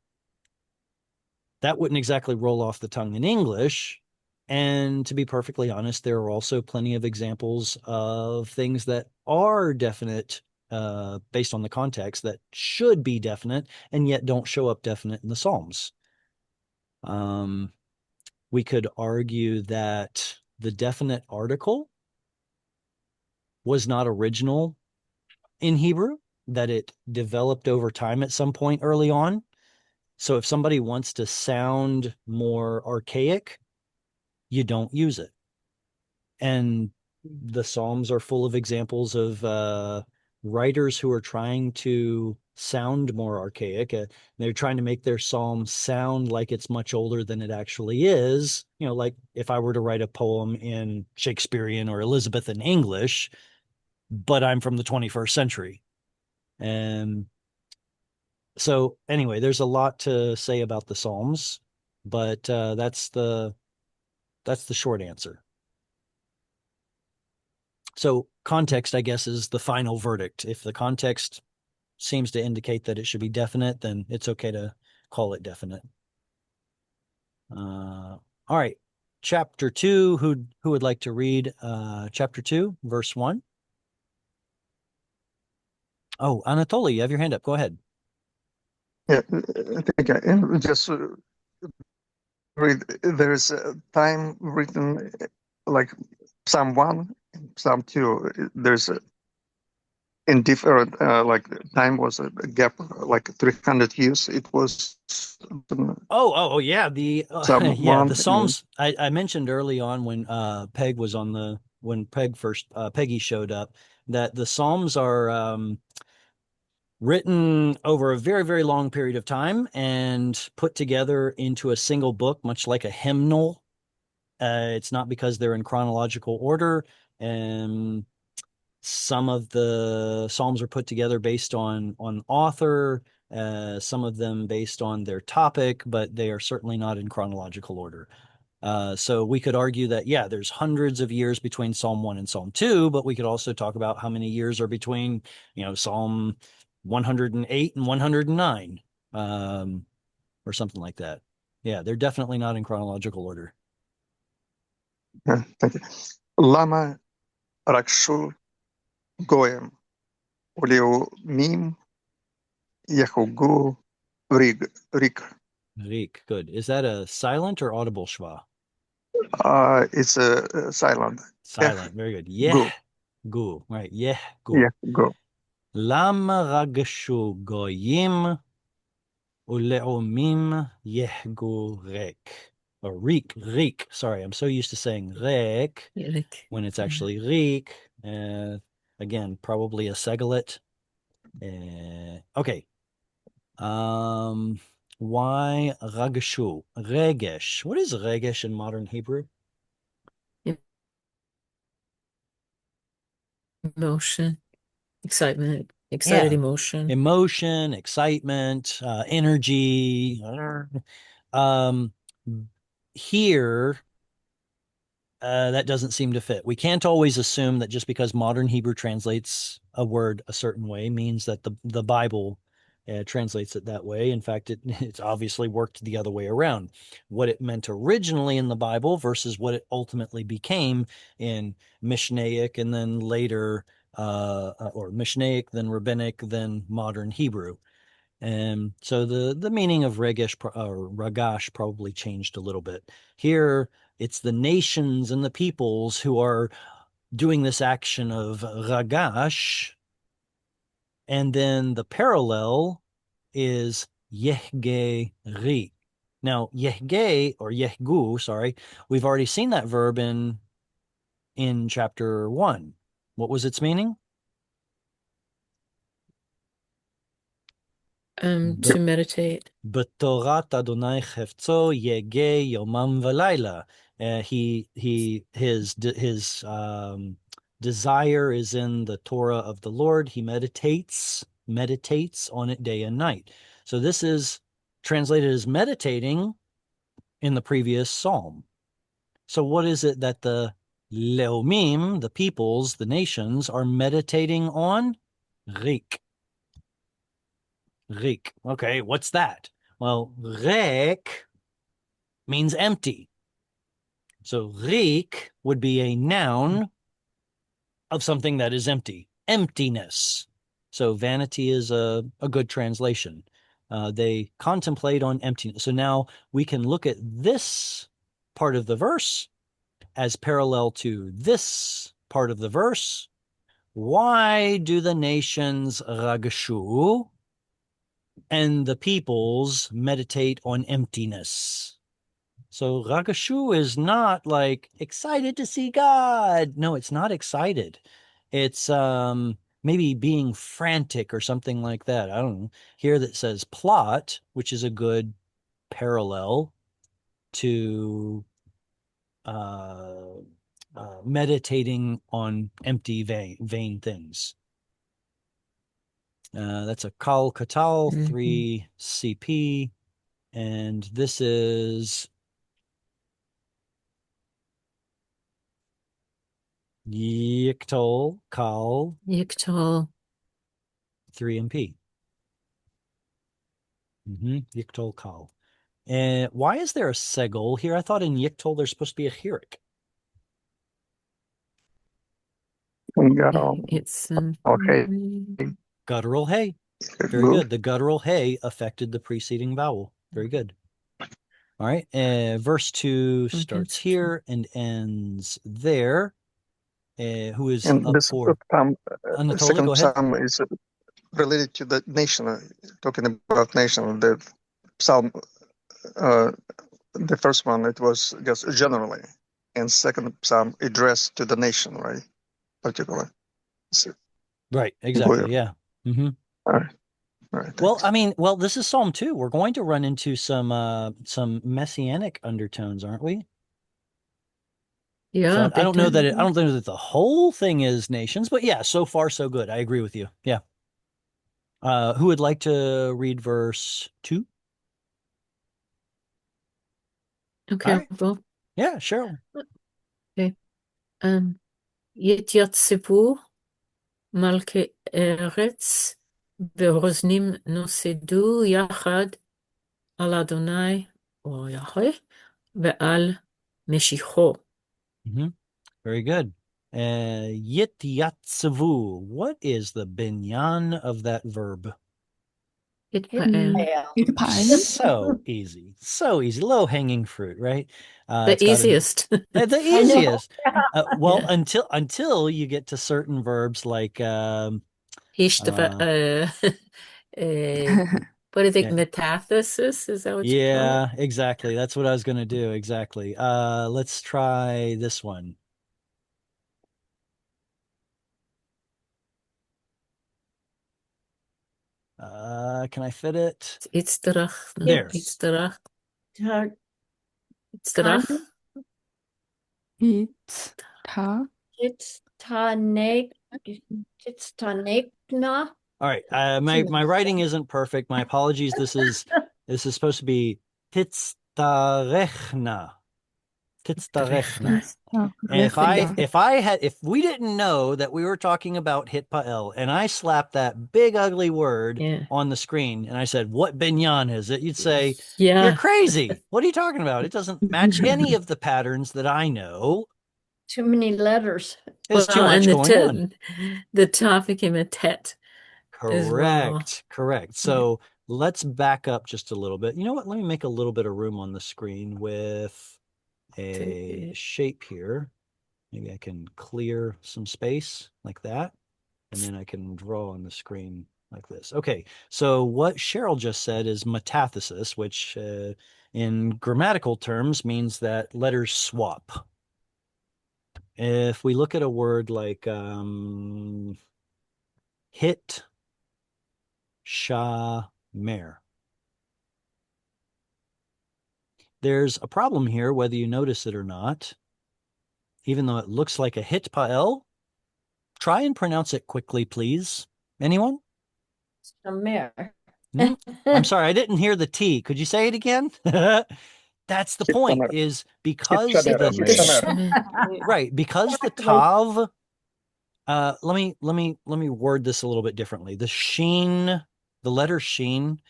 that wouldn't exactly roll off the tongue in English. And to be perfectly honest, there are also plenty of examples of things that are definite based on the context that should be definite and yet don't show up definite in the Psalms. We could argue that the definite article was not original in Hebrew, that it developed over time at some point early on. So if somebody wants to sound more archaic, you don't use it. And the Psalms are full of examples of writers who are trying to sound more archaic. They're trying to make their psalm sound like it's much older than it actually is. You know, like if I were to write a poem in Shakespearean or Elizabethan English, but I'm from the 21st century. And so anyway, there's a lot to say about the Psalms, but that's the short answer. So context, I guess, is the final verdict. If the context seems to indicate that it should be definite, then it's okay to call it definite. All right. Chapter 2, who would like to read chapter 2, verse 1? Oh, Anatoly, you have your hand up. Go ahead. Yeah, I think I just read. There's a time written like Psalm 1 in Psalm 2, there's a in different like time was a gap like 300 years. It was Yeah. The Psalm yeah, 1. the Psalms I mentioned early on when Peg was on when Peggy showed up, that the Psalms are written over a very, very long period of time and put together into a single book, much like a hymnal. It's not because they're in chronological order. And some of the Psalms are put together based on author, some of them based on their topic, but they are certainly not in chronological order. So we could argue that, yeah, there's hundreds of years between Psalm 1 and Psalm 2, but we could also talk about how many years are between, Psalm 108 and 109, or something like that. Yeah, they're definitely not in chronological order. Thank you. Lama Rakshu Goyim Uleo Mim Yahugu Rig. Rik, good. Is that a silent or audible schwa? It's a silent. Silent, very good. Go. Yeah, gu, right. Yeah, gu. Yeah, go. Lama ragashu goyim ule'omim yehgu rek. Or rik. Sorry, I'm so used to saying rek Like, when it's actually rik. Again, probably a segalit. Okay. Why ragashu? Regesh. What is regesh in modern Hebrew? emotion, excited emotion. Emotion, excitement, energy. Um, Here, that doesn't seem to fit. We can't always assume that just because modern Hebrew translates a word a certain way means that the Bible translates it that way. In fact, it's obviously worked the other way around. What it meant originally in the Bible versus what it ultimately became in Mishnaic and then later, or Mishnaic, then Rabbinic, then modern Hebrew. And so the meaning of regesh or ragash probably changed a little bit. Here, it's the nations and the peoples who are doing this action of ragash. And then the parallel is yehge-ri. Now, yehge or yehgu, sorry, we've already seen that verb in chapter 1. What was its meaning? To meditate. B'torat Adonai chefzo yege yomam v'layla. His desire is in the Torah of the Lord. He meditates on it day and night. So this is translated as meditating in the previous psalm. So what is it that the leomim, the peoples, the nations, are meditating on? Rik. Rik. Okay, what's that? Well, rek means empty. So rik would be a noun of something that is empty. Emptiness. So vanity is a good translation. They contemplate on emptiness. So now we can look at this part of the verse as parallel to this part of the verse. Why do the nations ragashu and the peoples meditate on emptiness? So ragashu is not like excited to see God. No, it's not excited. It's maybe being frantic or something like that. I don't know. Here that says plot, which is a good parallel to meditating on empty vain things. That's a Kal Katal 3 CP, and this is Yiktol Kal Yiktol 3 MP. Yiktol Kal. And why is there a segel here? I thought in Yiktol there's supposed to be a hirik. It's Okay. Guttural hey. Very good. The guttural hey affected the preceding vowel. Very good. All right. Verse 2 starts here and ends there. who is And up this for psalm, Anatoly. second Go ahead. psalm is related to the nation. Talking about nation, the psalm, the first one it was just generally, and second psalm addressed to the nation, right? Particularly. So, Right. Exactly. well, Yeah. Mm-hmm. all right. All right. Well, Thanks. I mean, this is Psalm 2. We're going to run into some messianic undertones, aren't we? Yeah, So I big don't know that time. I don't think that the whole thing is nations, but yeah, so far so good. I agree with you. Yeah. Who would like to read verse 2? Okay, All right. well, Yeah, Cheryl. okay. יתייצבו מלכי ארץ ואוזנים נוסדו יחד על אדוני או יחווה ועל משיחו. Very good. Yityatsavu. What is the binyan of that verb? יתפעל. Itpael. So easy. So easy. Low hanging fruit, right? The It's gotta be- easiest. the I know. easiest. Well, Yeah. until you get to certain verbs like what do you think? Yeah. Metathesis? Is that what you call it? yeah, exactly. That's what I was gonna do. Exactly. Let's try this one. Can I fit it? Itzterach. There. Itzterach. Ta- Itzterach. It's ta. It's Tanekna. All right. My writing isn't perfect. My apologies. This is supposed to be Titztarechna. Titztarechna. And if we didn't know that we were talking about Hitpael and I slapped that big ugly word Yeah. on the screen and I said, "What binyan is it?" You'd say, "You're Yeah. crazy. What are you talking about? It doesn't match any of the patterns that I know." Too many letters. There's too much and going on. the ta became a tet. as well. Correct. So let's back up just a little bit. You know what? Let me make a little bit of room on the screen with a shape here. Maybe I can clear some space like that. And then I can draw on the screen like this. Okay. So what Cheryl just said is metathesis, which in grammatical terms means that letters swap. If we look at a word like hit, shamer. There's a problem here, whether you notice it or not. Even though it looks like a hitpael, try and pronounce it quickly, please. Anyone? Shamer. I'm sorry, I didn't hear the T. Could you say it again? That's the point, is because right, because the tav, let me word this a little bit differently. The sheen, the letter sheen,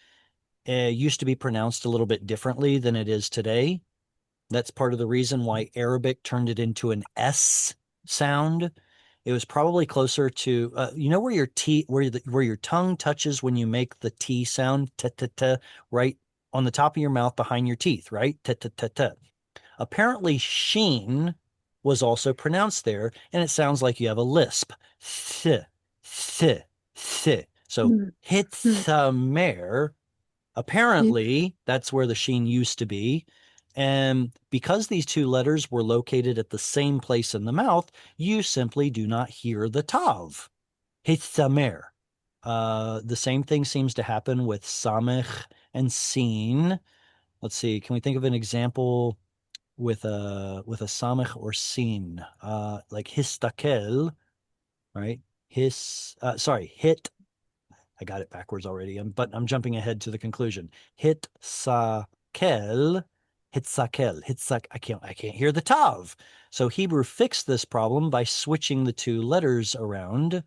used to be pronounced a little bit differently than it is today. That's part of the reason why Arabic turned it into an S sound. It was probably closer to, where your T, where your tongue touches when you make the T sound, t-t-t, right on the top of your mouth behind your teeth, right? T-t-t-t. Apparently, sheen was also pronounced there, and it sounds like you have a lisp. Th, th, th. So, hitzamer, apparently, that's where the sheen used to be. And because these two letters were located at the same place in the mouth, you simply do not hear the tav. Hitzamer. The same thing seems to happen with samech and sin. Let's see. Can we think of an example with a samech or sin? Like histakel, right? Hit. I got it backwards already. But I'm jumping ahead to the conclusion. Hitsakel. Hitsak. I can't hear the tav. So Hebrew fixed this problem by switching the two letters around.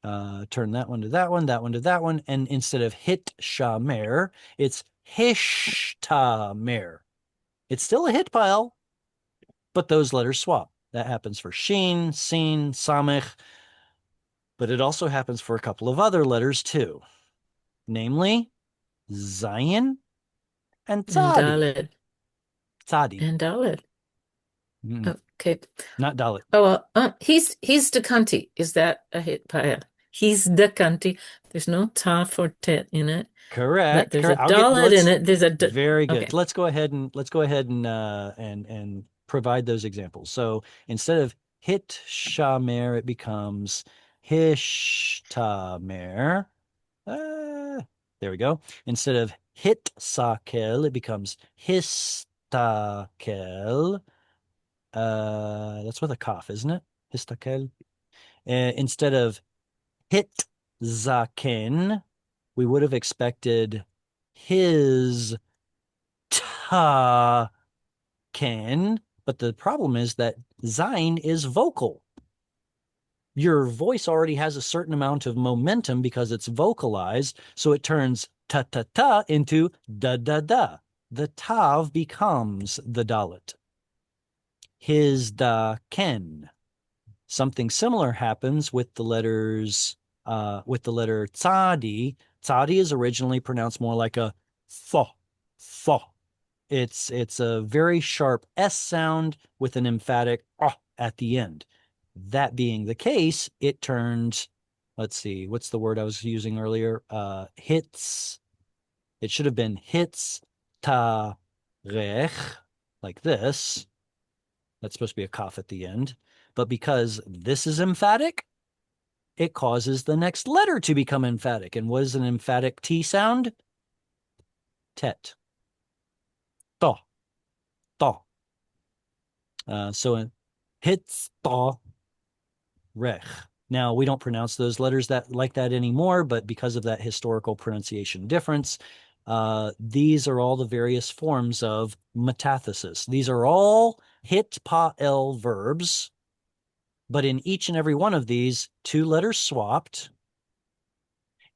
Turn that one to that one to that one, and instead of hit shamer, it's hishtamer. It's still a hitpael, but those letters swap. That happens for sheen, sin, samech, but it also happens for a couple of other letters too, namely zayin and tzadi. And Dalet. Tzadi. And Dalet. Okay. not Dalit. Oh, he's the cunty. Is that a hit pile? He's the cunty. There's no ta for tit in it, but Correct. there's Correct. a dalet in it. There's a Very good. okay. Let's go ahead and provide those examples. So instead of hit shamer, it becomes hishtamer. There we go. Instead of hit sakel, it becomes histakel. That's with a cough, isn't it? Histakel. Instead of hit zaken, we would have expected his taken, but the problem is that Zain is vocal. Your voice already has a certain amount of momentum because it's vocalized, so it turns ta-ta-ta into da-da-da. The tav becomes the dalit. His da ken. Something similar happens with the letters, with the letter tzadi. Tzadi is originally pronounced more like a tho, tho. It's a very sharp S sound with an emphatic at the end. That being the case, it turns, let's see, what's the word I was using earlier? Hits. It should have been hits ta rech, like this. That's supposed to be a cough at the end. But because this is emphatic, it causes the next letter to become emphatic. And what is an emphatic T sound? Tet. To. To. So hits to rech. Now, we don't pronounce those letters like that anymore, but because of that historical pronunciation difference, these are all the various forms of metathesis. These are all hit pa-el verbs, but in each and every one of these, 2 letters swapped,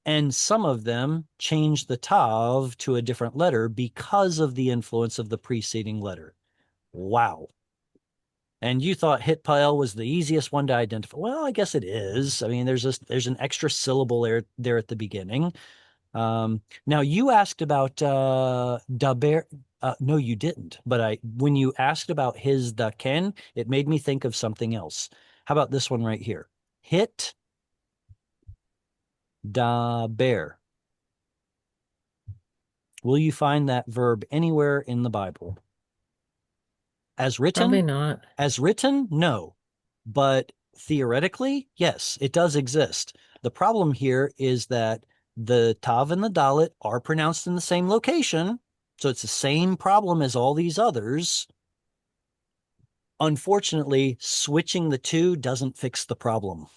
and some of them changed the tav to a different letter because of the influence of the preceding letter. Wow. And you thought hit pael was the easiest one to identify. Well, I guess it is. I mean, there's an extra syllable there at the beginning. Now you asked about daber. No, you didn't. But when you asked about his daken, it made me think of something else. How about this one right here? Hit daber. Will you find that verb anywhere in the Bible? As written? Probably not. As written, no. But theoretically, yes, it does exist. The problem here is that the tav and the dalit are pronounced in the same location, so it's the same problem as all these others. Unfortunately, switching the 2 doesn't fix the problem.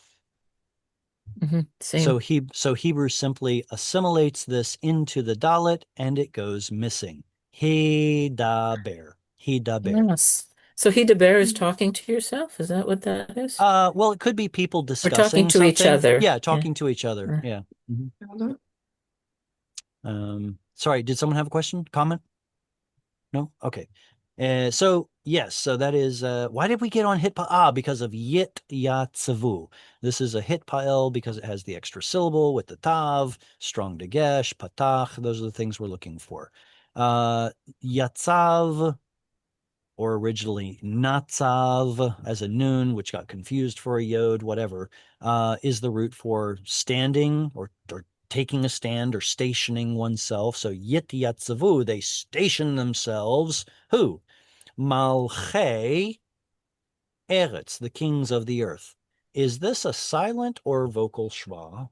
Same. So Hebrew simply assimilates this into the dalit, and it goes missing. He daber. He daber. Yes. So he the bear is talking to yourself? Is that what that is? Well, it could be people We're discussing talking to each something. other. Yeah, talking to each other. Yeah. Sorry, did someone have a question, comment? No? Okay. So yes, so that is, why did we get on hit pa? Because of yit yatzavu. This is a hit pa'el because it has the extra syllable with the tav, strong dagesh, patach. Those are the things we're looking for. Yatzav, or originally natzav as a nun, which got confused for a yod, whatever, is the root for standing or taking a stand or stationing oneself. So yit yatzavu, they station themselves. Who? Malchei Eretz, the kings of the earth. Is this a silent or vocal schwa?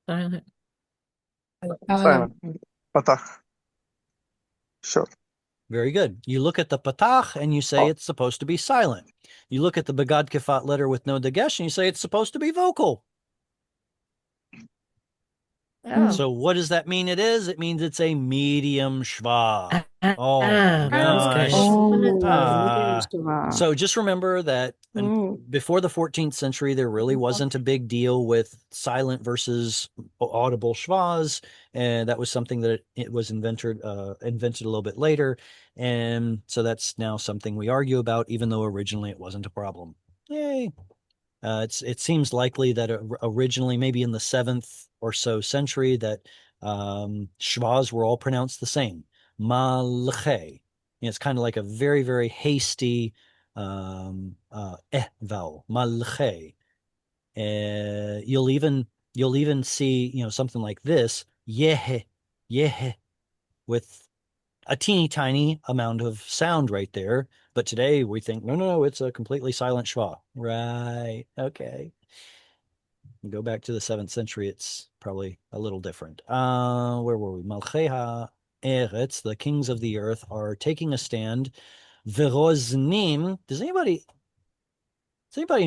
Silent. Silent. Patach. Sure. Very good. You look at the patach and you say it's supposed to be silent. You look at the Begad Kefat letter with no dagesh and you say it's supposed to be vocal. Oh. So what does that mean it is? It means it's a medium schwa. Oh Ah, gosh. Oh, So just remember that Oh. before the 14th century, there really wasn't a big deal with silent versus audible schwas. And that was something that it was invented a little bit later. And so that's now something we argue about, even though originally it wasn't a problem. Yay. It seems likely that originally, maybe in the 7th or so century, that schwas were all pronounced the same. Malche. It's kind of like a very, very hasty vowel, malche. You'll even see, something like this, yeh, yeh, with a teeny tiny amount of sound right there. But today we think, no, it's a completely silent schwa. Right. Okay. Go back to the 7th century, it's probably a little different. Where were we? Malcheha Eretz, the kings of the earth, are taking a stand. Veroznim. Does anybody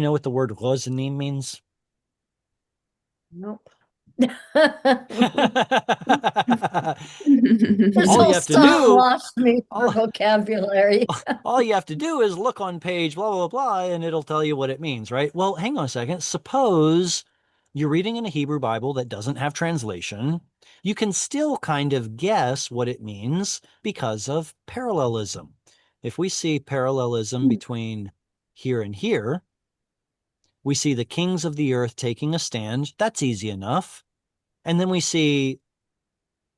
know what the word roznim means? Nope. All This you whole have to song do, lost me for all- vocabulary. all you have to do is look on page blah, blah, blah, and it'll tell you what it means, right? Well, hang on a second. Suppose you're reading in a Hebrew Bible that doesn't have translation. You can still kind of guess what it means because of parallelism. If we see parallelism between here and here, we see the kings of the earth taking a stand. That's easy enough. And then we see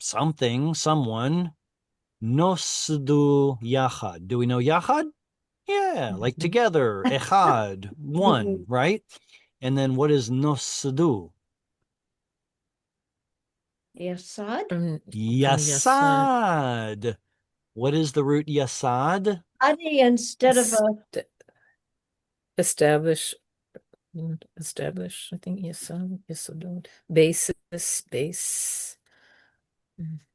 someone, nosdu yachad. Do we know yachad? Yeah, like together, echad, one, right? And then what is nosdu? Yasad? From Yasad. What is the root yasad? Adi instead of a establish, I think, yesodot, basis,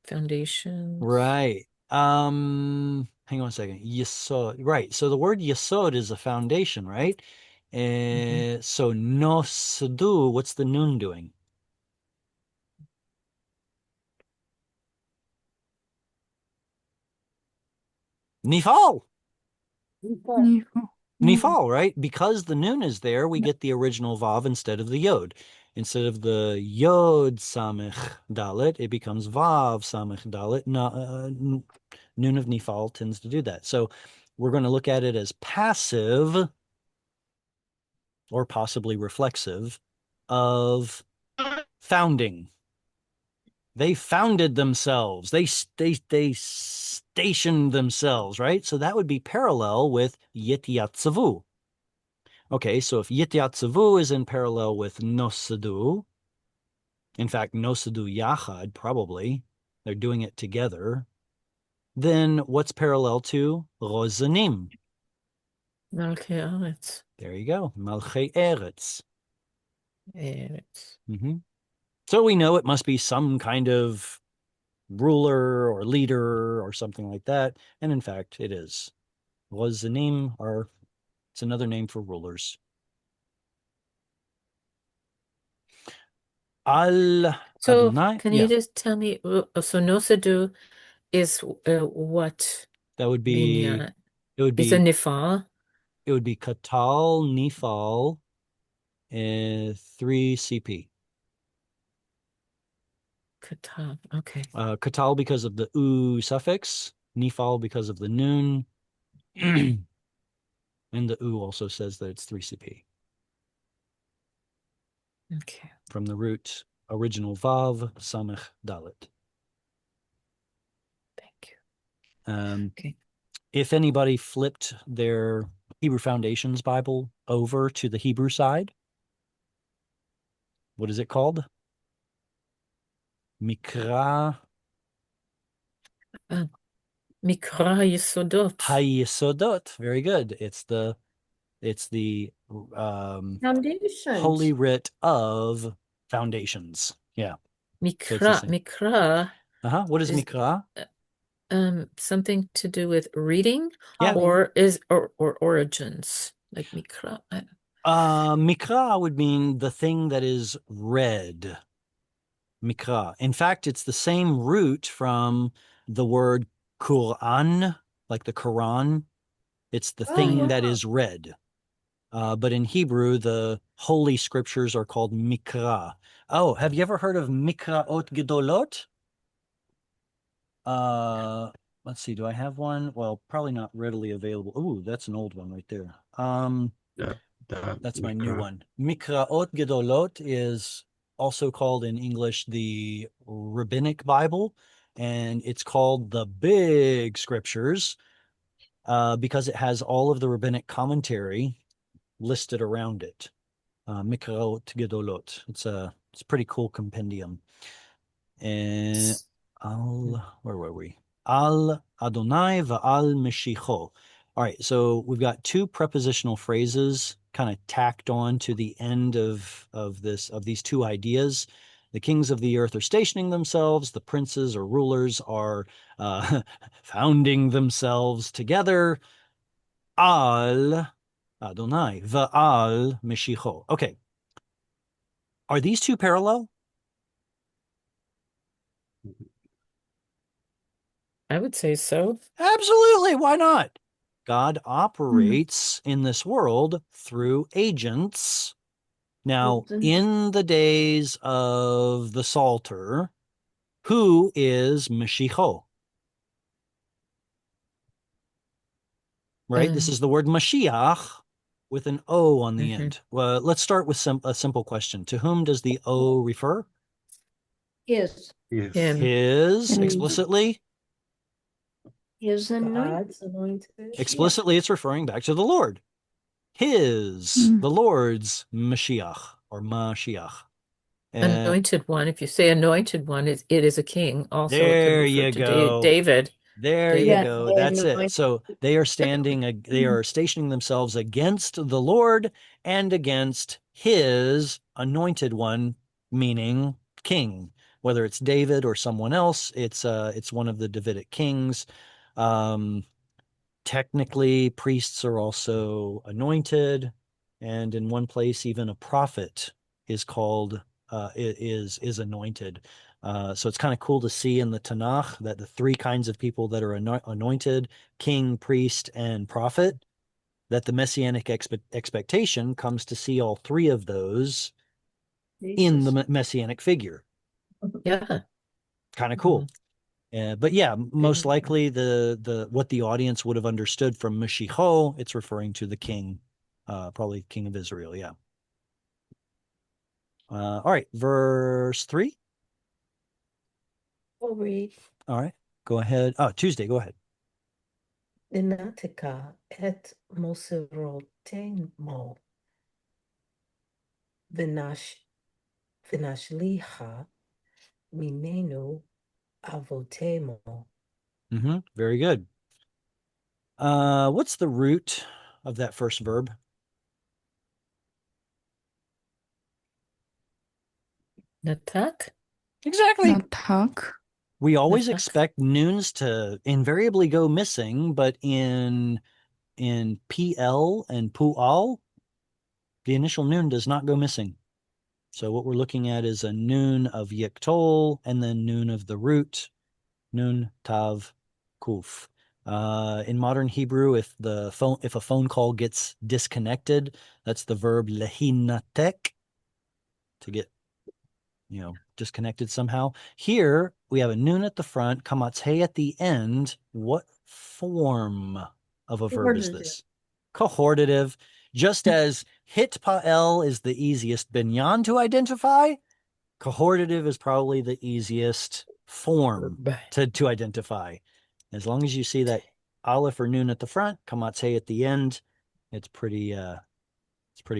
foundation. Right. Hang on a second. Yesod. Right. So the word yesod is a foundation, right? So nosdu, what's the nun doing? Nifal. Nifal, right? Because the nun is there, we get the original vav instead of the yod. Instead of the yod samech dalet, it becomes vav samech dalet. Nun of nifal tends to do that. So we're going to look at it as passive or possibly reflexive of founding. They founded themselves. They stationed themselves, right? So that would be parallel with Yityatzavu. Okay, so if Yityatzavu is in parallel with Nosadu, in fact, Nosadu Yachad, probably, they're doing it together, then what's parallel to Rozanim? Malchei Eretz. There you go, Malchei Eretz. Eretz. So we know it must be some kind of ruler or leader or something like that. And in fact, it is. Rozanim it's another name for rulers. Al So Adonai. can Yeah, you just tell me, so Nosadu is what that would be, binyan? it would It's a be, nifal. it would be Katal Nifal 3 CP. Katab. Okay. Katal because of the u suffix, Nifal because of the nun, and the u also says that it's 3 CP. Okay. From the root original vav samech dalet. Thank you. Okay. If anybody flipped their Hebrew Foundations Bible over to the Hebrew side, what is it called? Mikra Mikra Yesodot. Hayesodot. Very good. It's the foundations. holy writ of foundations. Yeah. Mikra. What is is- Mikra? Something to do with reading, Yeah. or origins, like Mikra. Mikra would mean the thing that is read. Mikra. In fact, it's the same root from the word Quran, like the Quran. It's the thing that is read. But in Hebrew, the holy scriptures are called Mikra. Oh, have you ever heard of Mikraot Gedolot? Let's see. Do I have one? Well, probably not readily available. Ooh, that's an old one right there. That's my new one. Mikraot Gedolot is also called in English the Rabbinic Bible, and it's called the Big Scriptures. because it has all of the rabbinic commentary listed around it. Mikraot Gedolot. It's a pretty cool compendium. And where were we? Al Adonai va'al Meshicho. All right, so we've got two prepositional phrases kind of tacked on to the end of these two ideas. The kings of the earth are stationing themselves. The princes or rulers are founding themselves together. Al Adonai va'al Meshicho. Okay, are these two parallel? I would say so. Absolutely. Why not? God operates in this world through agents. Now, in the days of the Psalter, who is Mashiach? Right? This is the word Mashiach with an O on the end. Well, let's start with a simple question. To whom does the O refer? Is Yes. Him. His, explicitly. anointed. God's anointed. Explicitly, it's referring back to the Lord. His, the Lord's Mashiach or Mashiach. Anointed one. If you say anointed one, it is a king. Also, it could There refer you to go. David. There you Yes, go. they That's it. anoint- So they are they are stationing themselves against the Lord and against his anointed one, meaning king. Whether it's David or someone else, it's one of the Davidic kings. Technically, priests are also anointed, and in one place, even a prophet is called is anointed. So it's kind of cool to see in the Tanakh that the three kinds of people that are anointed, king, priest, and prophet, that the messianic expectation comes to see all three of those in the messianic figure. Yeah. Kind of cool. But yeah, most likely the what the audience would have understood from Mashiach, it's referring to the king, probably king of Israel. Yeah. All right, verse 3. We'll read. All right, go ahead. Oh, Tuesday, go ahead. Dinatika et moserotemo vinashliha minenu avotemo. Very good. What's the root of that first verb? Natak? Exactly. Natak. We always Natak. expect noons to invariably go missing, but in PL and Pu'al, the initial noon does not go missing. So what we're looking at is a noon of Yiktol and then noon of the root, noon tav kuf. In modern Hebrew, if a phone call gets disconnected, that's the verb lehinatek, to get disconnected somehow. Here we have a noon at the front, kamatzhe at the end. What form of a verb is this? Cohortative. Just as hitpa'el is the easiest binyan to identify, cohortative is probably the easiest form to identify. As long as you see that aleph or noon at the front, kamatzhe at the end, it's pretty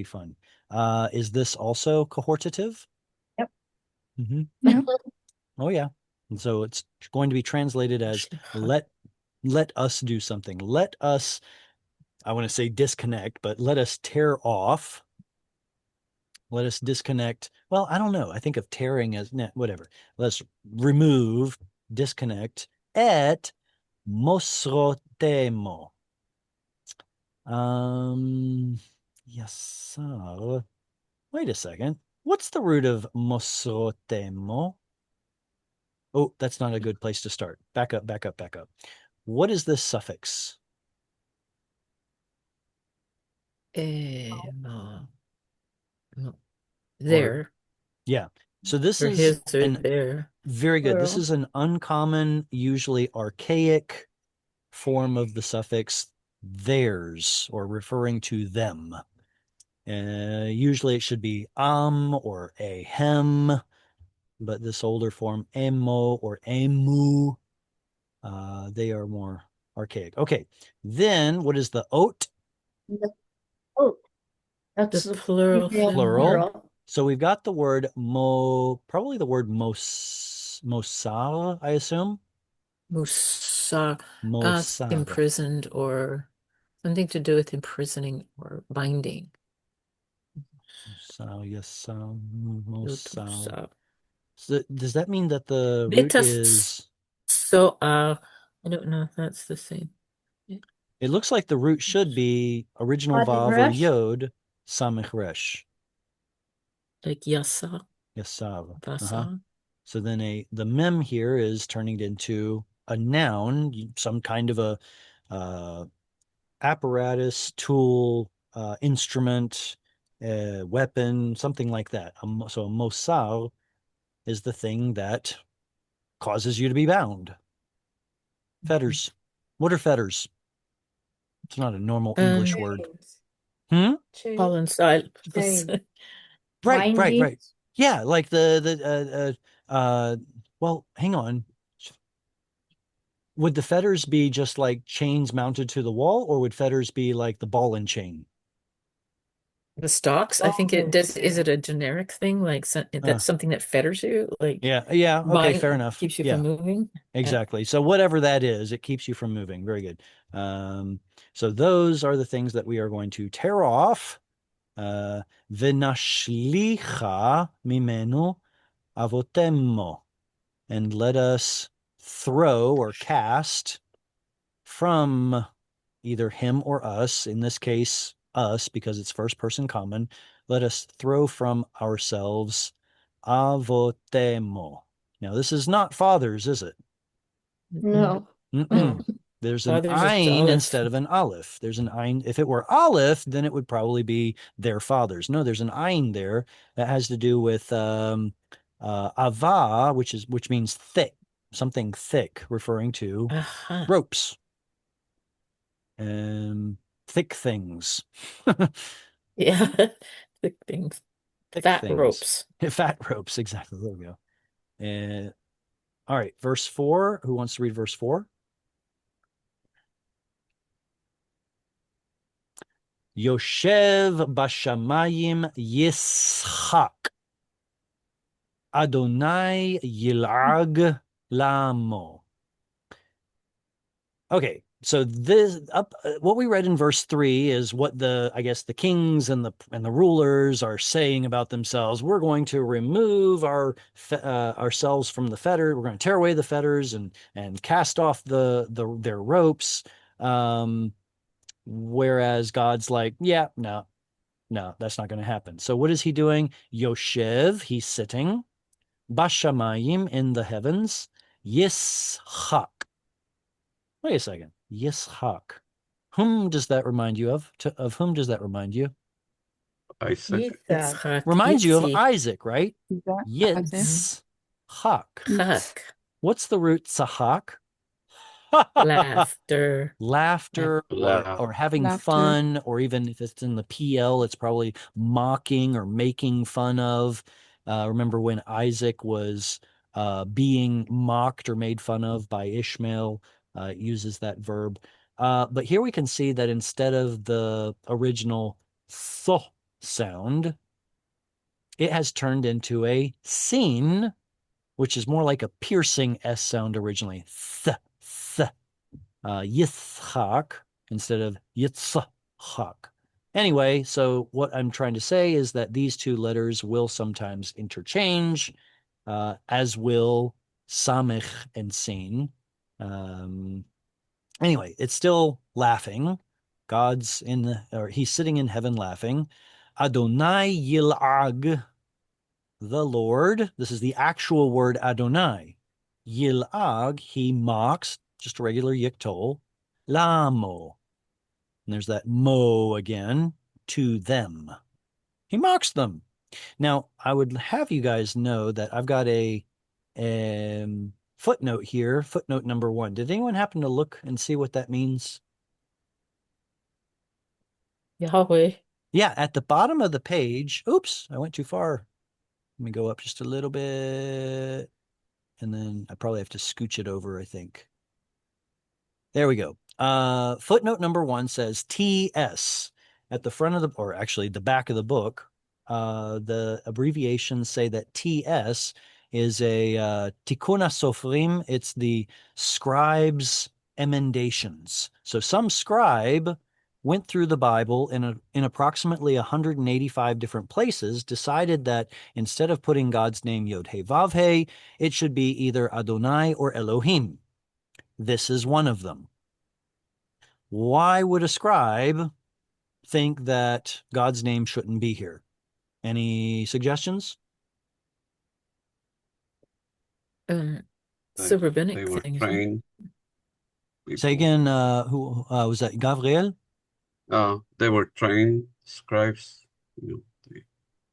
fun. Is this also cohortative? Yep. Yep. Oh yeah. And so it's going to be translated as let us do something. Let us, I want to say disconnect, but let us tear off. Let us disconnect. Well, I don't know. I think of tearing as whatever. Let's remove, disconnect et mosrotemo. Yes, sir. Wait a second. What's the root of mosrotemo? Oh, that's not a good place to start. Back up, back up, back up. What is this suffix? There. Yeah. So this Or is his or there. very good. This Plural. is an uncommon, usually archaic form of the suffix theirs, or referring to them. Usually it should be or ahem, but this older form emo or emu, they are more archaic. Okay. Then what is the oat? Oh, that's The plural female thing. Plural. So we've got the word probably the word mosal, I assume. Musa, Mosal. imprisoned or something to do with imprisoning or binding. So yes, mosal. Musa. So does that mean that the root is? So, I don't know if that's the same. It looks like the root should be original vav or Resh? yod samich resh. Like yasa, Yasav. vasa. So then the mem here is turning it into a noun, some kind of a apparatus, tool, instrument, weapon, something like that. So a mosal is the thing that causes you to be bound. Fetters. What are fetters? It's not a normal English word. Hmm? Paul and Silas. Right. Yeah, like well, hang on. Would the fetters be just like chains mounted to the wall, or would fetters be like the ball and chain? The stocks, I think it does. Is it a generic thing? Like that's something that fetters you? Like Yeah. Okay, fair enough. Keeps you Yeah, from moving? exactly. So whatever that is, it keeps you from moving. Very good. So those are the things that we are going to tear off. V'nashlicha mimenu avotemo. And let us throw or cast from either him or us, in this case, us, because it's first person common, let us throw from ourselves avotemo. Now, this is not fathers, is it? No. There's an Fathers is ayin aleph. instead of an aleph. There's an ayin. If it were aleph, then it would probably be their fathers. No, there's an ayin there that has to do with ava, which means thick, something thick, referring to ropes and thick things. Yeah, thick things. Fat ropes. Fat ropes, exactly. There we go. All right, verse 4. Who wants to read verse 4? Yoshev bashamayim Yitzchak. Adonai Yil'ag Lamo. Okay, so this what we read in verse 3 is what I guess the kings and the rulers are saying about themselves. We're going to remove ourselves from the fetter. We're going to tear away the fetters and cast off their ropes. Whereas God's like, yeah, no, that's not going to happen. So what is he doing? Yoshev, he's sitting. Bashamayim, in the heavens. Yitzchak. Wait a second. Yitzchak. Whom does that remind you of? Of whom does that remind you? Isaac. Reminds you of Isaac, right? Yitzhak. Yitzchak. What's the root tzahak? Laughter. Laughter or having fun, or even if it's in the PL, it's probably mocking or making fun of. Remember when Isaac was being mocked or made fun of by Ishmael, it uses that verb. But here we can see that instead of the original th sound, it has turned into a sin, which is more like a piercing S sound originally. Th. Yitzchak instead of Yitzchak. Anyway, so what I'm trying to say is that these two letters will sometimes interchange, as will samich and sin. Anyway, it's still laughing. He's sitting in heaven laughing. Adonai Yil'ag, the Lord. This is the actual word Adonai. Yil'ag, he mocks, just a regular yiktol. Lamo. And there's that mo again, to them. He mocks them. Now, I would have you guys know that I've got a footnote here, footnote number 1. Did anyone happen to look and see what that means? Yahweh. Yeah, at the bottom of the page. Oops, I went too far. Let me go up just a little bit. And then I probably have to scooch it over, I think. There we go. Footnote number 1 says TS at the front of the, or actually the back of the book. The abbreviations say that TS is a Tikkun HaSofrim. It's the scribes' emendations. So some scribe went through the Bible in approximately 185 different places, decided that instead of putting God's name Yod He Vav He, it should be either Adonai or Elohim. This is one of them. Why would a scribe think that God's name shouldn't be here? Any suggestions? It's a rabbinic They were thing, isn't it? trained Say people. again, who was that? Gabriel? They were trained scribes.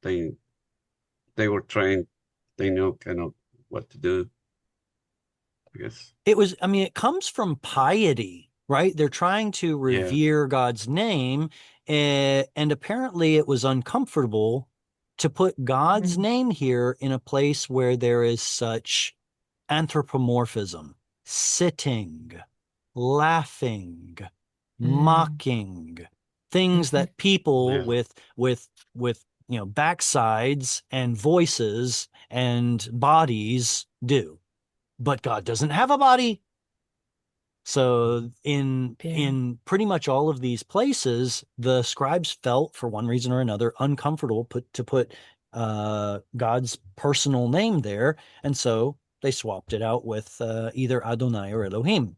They they were trained. They knew kind of what to do, I guess. It was, I mean, it comes from piety, right? They're trying to revere God's name, and apparently it was uncomfortable to put God's name here in a place where there is such anthropomorphism, sitting, laughing, mocking, things that people with backsides and voices and bodies do. But God doesn't have a body. So in pretty much all of these places, the scribes felt, for one reason or another, uncomfortable to put God's personal name there, and so they swapped it out with either Adonai or Elohim.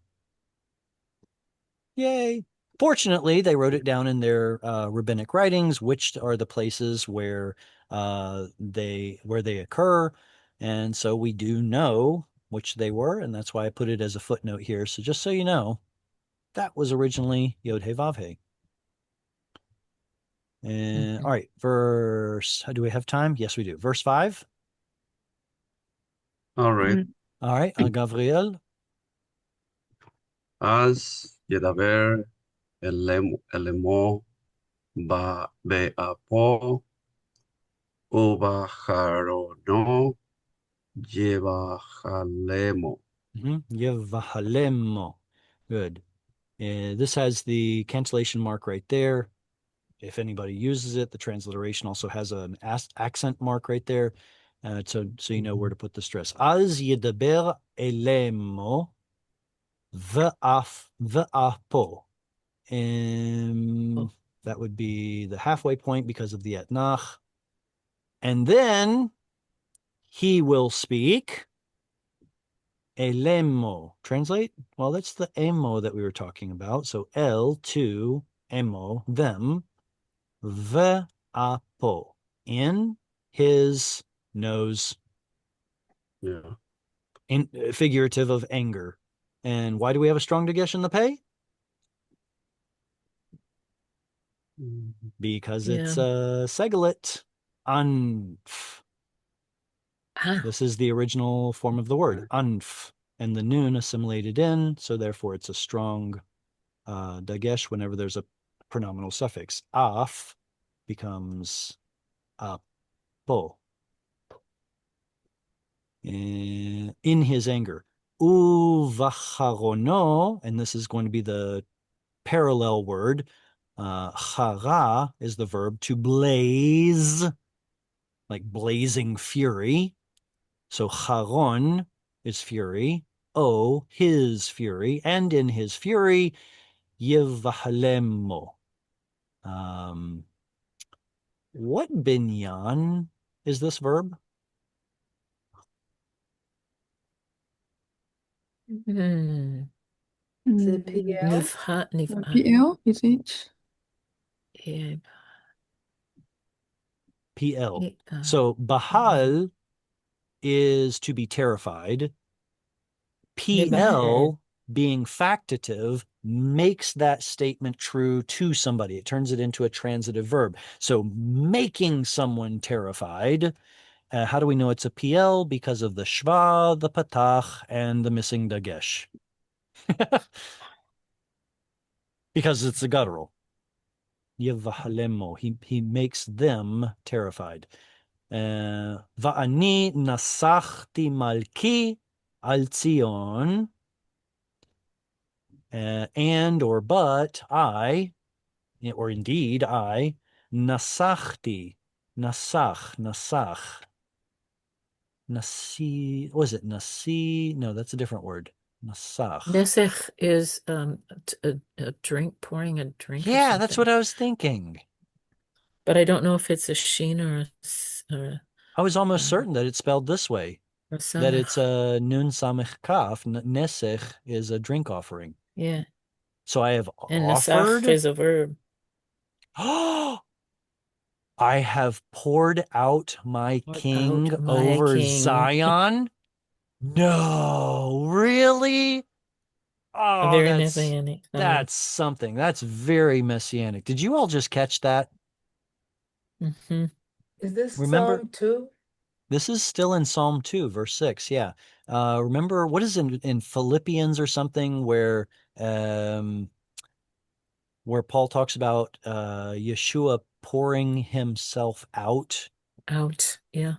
Yay! Fortunately, they wrote it down in their rabbinic writings, which are the places where they occur, and so we do know which they were, and that's why I put it as a footnote here. So just so you know, that was originally Yod He Vav He. And all right, do we have time? Yes, we do. Verse 5. All right. All right, Gabriel. אז ידבר אלמו באפו ובחרונו יבחלמו. Yevahalemo. Good. This has the cancellation mark right there. If anybody uses it, the transliteration also has an accent mark right there. So you know where to put the stress. Az yedaber elemo v'apo. That would be the halfway point because of the etnach. And then he will speak. Elemo. Translate? Well, that's the emo that we were talking about. So el, to, emo, them. V'apo. In his nose. Yeah. In figurative of anger. And why do we have a strong dagesh in the pay? Because it's a segalit. Anf. This is the original form of the word, anf, and the nun assimilated in, so therefore it's a strong dagesh whenever there's a pronominal suffix. Af becomes po. In his anger. Uvacharono, and this is going to be the parallel word. Chara is the verb to blaze, like blazing fury. So charon is fury. O, his fury. And in his fury, yevahalemo. What binyan is this verb? The PL. PL, is it? Yeah. PL. So bahal is to be terrified. PL, being factative, makes that statement true to somebody. It turns it into a transitive verb. So making someone terrified. How do we know it's a PL? Because of the shva, the patach, and the missing dagesh. Because it's a guttural. Yevahalemo. He makes them terrified. Va'ani nasachti malki al Zion. and or but I, or indeed I, nasachti, nasach, nasi, was it nasi? No, that's a different word. Nasach. Nesech is a drink, pouring a drink or Yeah, that's what something. I was thinking. But I don't know if it's a sheen or I was almost Um, certain that it's spelled this way, a that it's samech. a nun samech kaf. Nesech is a drink offering. Yeah. So I have And nesach offered. is a verb. Oh, I have poured out my Poured king out my over king. Zion. No, really? A Oh, very messianic sign. that's something. That's very messianic. Did you all just catch that? Hmm. Is this Remember, Psalm 2? this is still in Psalm 2, verse 6. Yeah. Remember, what is in Philippians or something um, where Paul talks about Yeshua pouring himself out? Out. Yeah.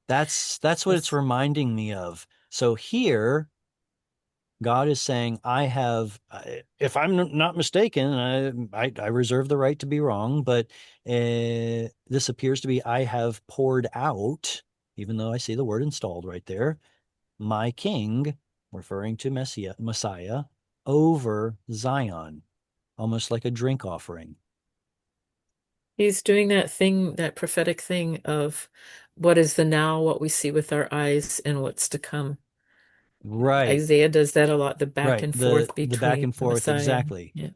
That's what it's Yes. reminding me of. So here, God is saying, I have, if I'm not mistaken, I reserve the right to be wrong, but this appears to be, I have poured out, even though I see the word installed right there, my king, referring to Messiah, over Zion, almost like a drink offering. He's doing that thing, that prophetic thing of what is the now, what we see with our eyes, and what's to come. Right, Isaiah does that a lot, the back right. and The forth back between and the forth, Messiah. exactly. Yeah.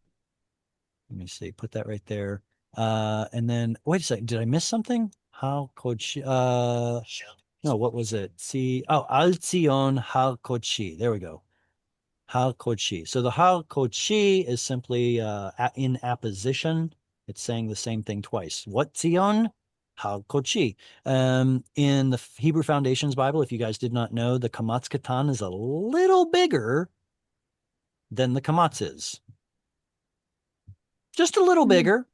Let me see, put that right there. And then wait a second, did I miss something? How Kochi no, what was it? See, oh, Al Zion Har Kochi. There we go. Har Kochi. So the Har Kochi is simply in apposition. It's saying the same thing twice. What Zion? Har Kochi. In the Hebrew Foundations Bible, if you guys did not know, the Kamatz Katan is a little bigger than the Kamatz is. Just a little bigger.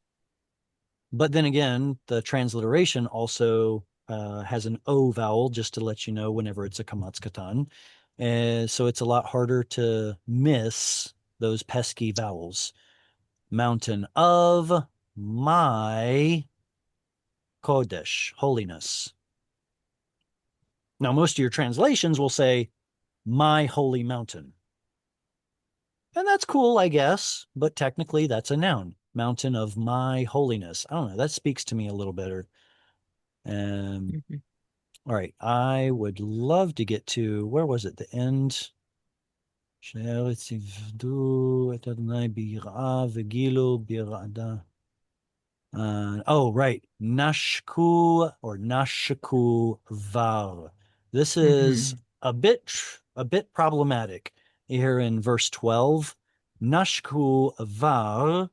But then again, the transliteration also has an O vowel, just to let you know whenever it's a Kamatz Katan. And so it's a lot harder to miss those pesky vowels. Mountain of my Kodesh, holiness. Now, most of your translations will say, my holy mountain. And that's cool, I guess, but technically that's a noun. Mountain of my holiness. I don't know. That speaks to me a little better. Mhm. All right. I would love to get to, where was it? The end. Oh, right. Nashku or Nashaku var. This is a bit problematic here in verse 12. Nashku var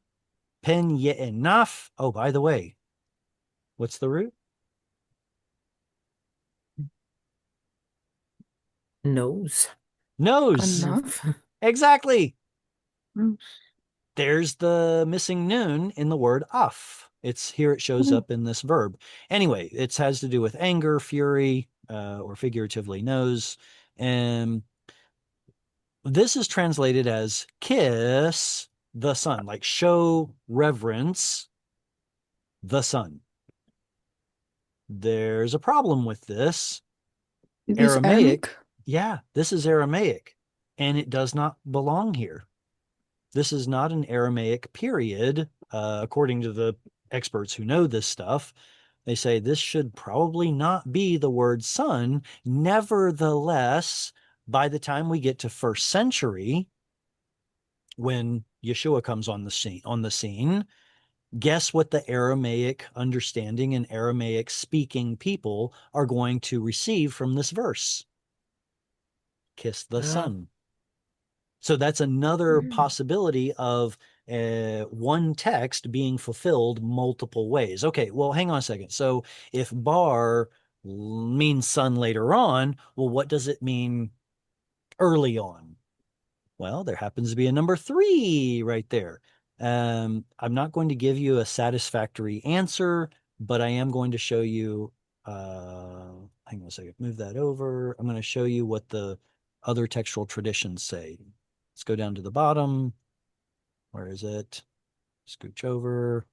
pen ye'enaf. Oh, by the way, what's the root? Nose. Nose. Enough. Exactly. Mm. There's the missing noon in the word af. It's here, it shows up in this verb. Anyway, it has to do with anger, fury, or figuratively nose. And this is translated as kiss the sun, like show reverence the sun. There's a problem with this. Is this Aramaic? Yeah, this is Aramaic, and it does not belong here. This is not an Aramaic period, according to the experts who know this stuff. They say this should probably not be the word sun. Nevertheless, by the time we get to first century, when Yeshua comes on the scene, guess what the Aramaic understanding and Aramaic speaking people are going to receive from this verse? Kiss the sun. So that's another possibility of one text being fulfilled multiple ways. Okay, well, hang on a second. So if bar means sun later on, well, what does it mean early on? Well, there happens to be a number 3 right there. I'm not going to give you a satisfactory answer, but I am going to show you, hang on a second, move that over. I'm going to show you what the other textual traditions say. Let's go down to the bottom. Where is it? Scooch over.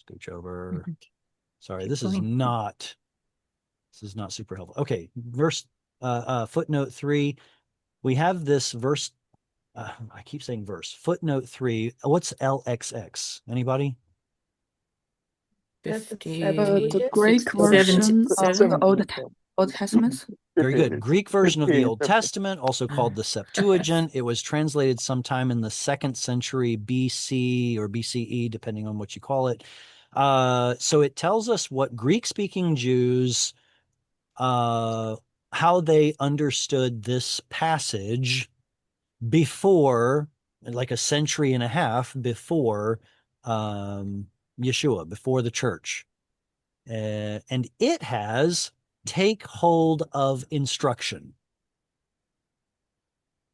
Scooch over. Sorry, Keep this is going. not super helpful. Okay, verse footnote 3. We have this verse. I keep saying verse. Footnote 3. What's LXX? Anybody? 50, The Greek 60, version of 77. the Old Testament. Very good. Greek version of the 50, Old 50. Testament, also called the Septuagint. It was translated sometime in the 2nd century BC or BCE, depending on what you call it. So it tells us what Greek-speaking Jews, how they understood this passage before, like a century and a half before Yeshua, before the church. And it has take hold of instruction.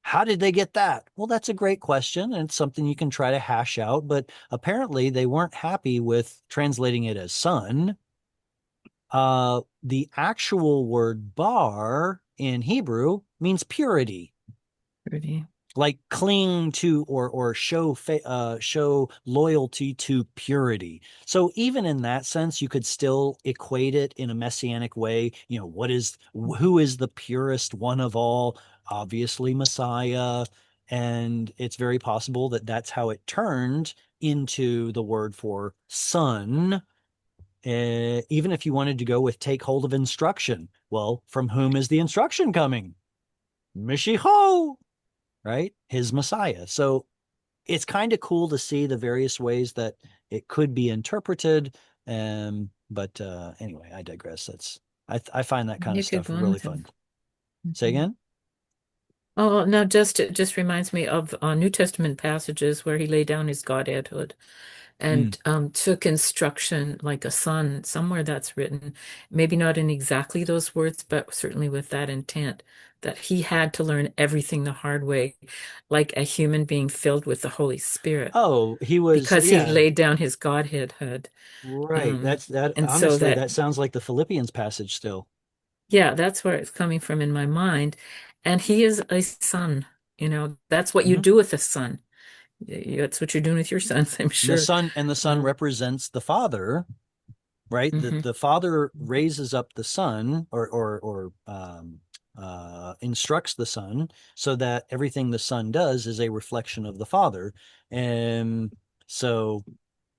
How did they get that? Well, that's a great question, and it's something you can try to hash out, but apparently they weren't happy with translating it as son. The actual word bar in Hebrew means purity, Pretty. like cling to or show loyalty to purity. So even in that sense, you could still equate it in a messianic way. You know, who is the purest one of all? Obviously Messiah. And it's very possible that that's how it turned into the word for son. Even if you wanted to go with take hold of instruction, well, from whom is the instruction coming? Mishicho, right? His Messiah. So it's kind of cool to see the various ways that it could be interpreted. But anyway, I digress. I find that kind You of could stuff go on really with fun. it. Say again? Oh, no, it just reminds me of New Testament passages where he laid down his Godheadhood and took instruction like a son. Somewhere that's written, maybe not in exactly those words, but certainly with that intent that he had to learn everything the hard way, like a human being filled with the Holy Spirit, Oh, he was, because he yeah, laid down his Godheadhood. right. That And so honestly, that, that sounds like the Philippians passage still. yeah, that's where it's coming from in my mind. And he is a son, that's what you Mhm. do with a son. That's what you're doing with your sons, I'm The sure. son represents the Father, right? Mhm. The Father raises up the Son or instructs the Son so that everything the Son does is a reflection of the Father. And so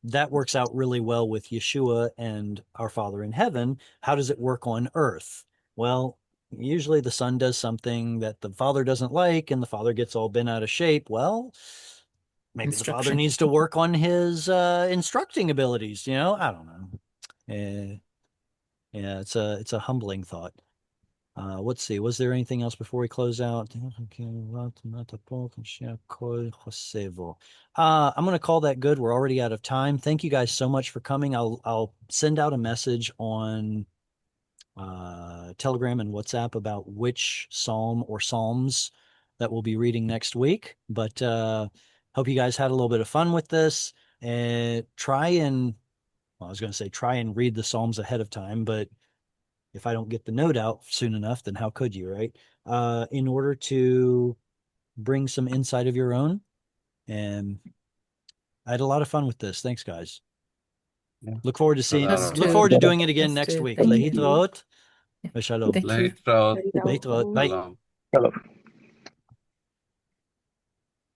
that works out really well with Yeshua and our Father in heaven. How does it work on earth? Well, usually the Son does something that the Father doesn't like, and the Father gets all bent out of shape. Well, maybe the Father Instruction. needs to work on his instructing abilities. I don't know. Yeah, it's a humbling thought. Let's see. Was there anything else before we close out? I'm going to call that good. We're already out of time. Thank you guys so much for coming. I'll send out a message on Telegram and WhatsApp about which psalm or psalms that we'll be reading next week. But hope you guys had a little bit of fun with this. And try and read the psalms ahead of time, but if I don't get the note out soon enough, then how could you, right? In order to bring some insight of your own. And I had a lot of fun with this. Thanks, guys. Yeah. Look forward to It's a lot Us of look too. forward to doing it again Us next too. week. Thank you. Lehitraot. Shalom. Thank you. late road. Lehitraot. Bye. Shalom. Hello.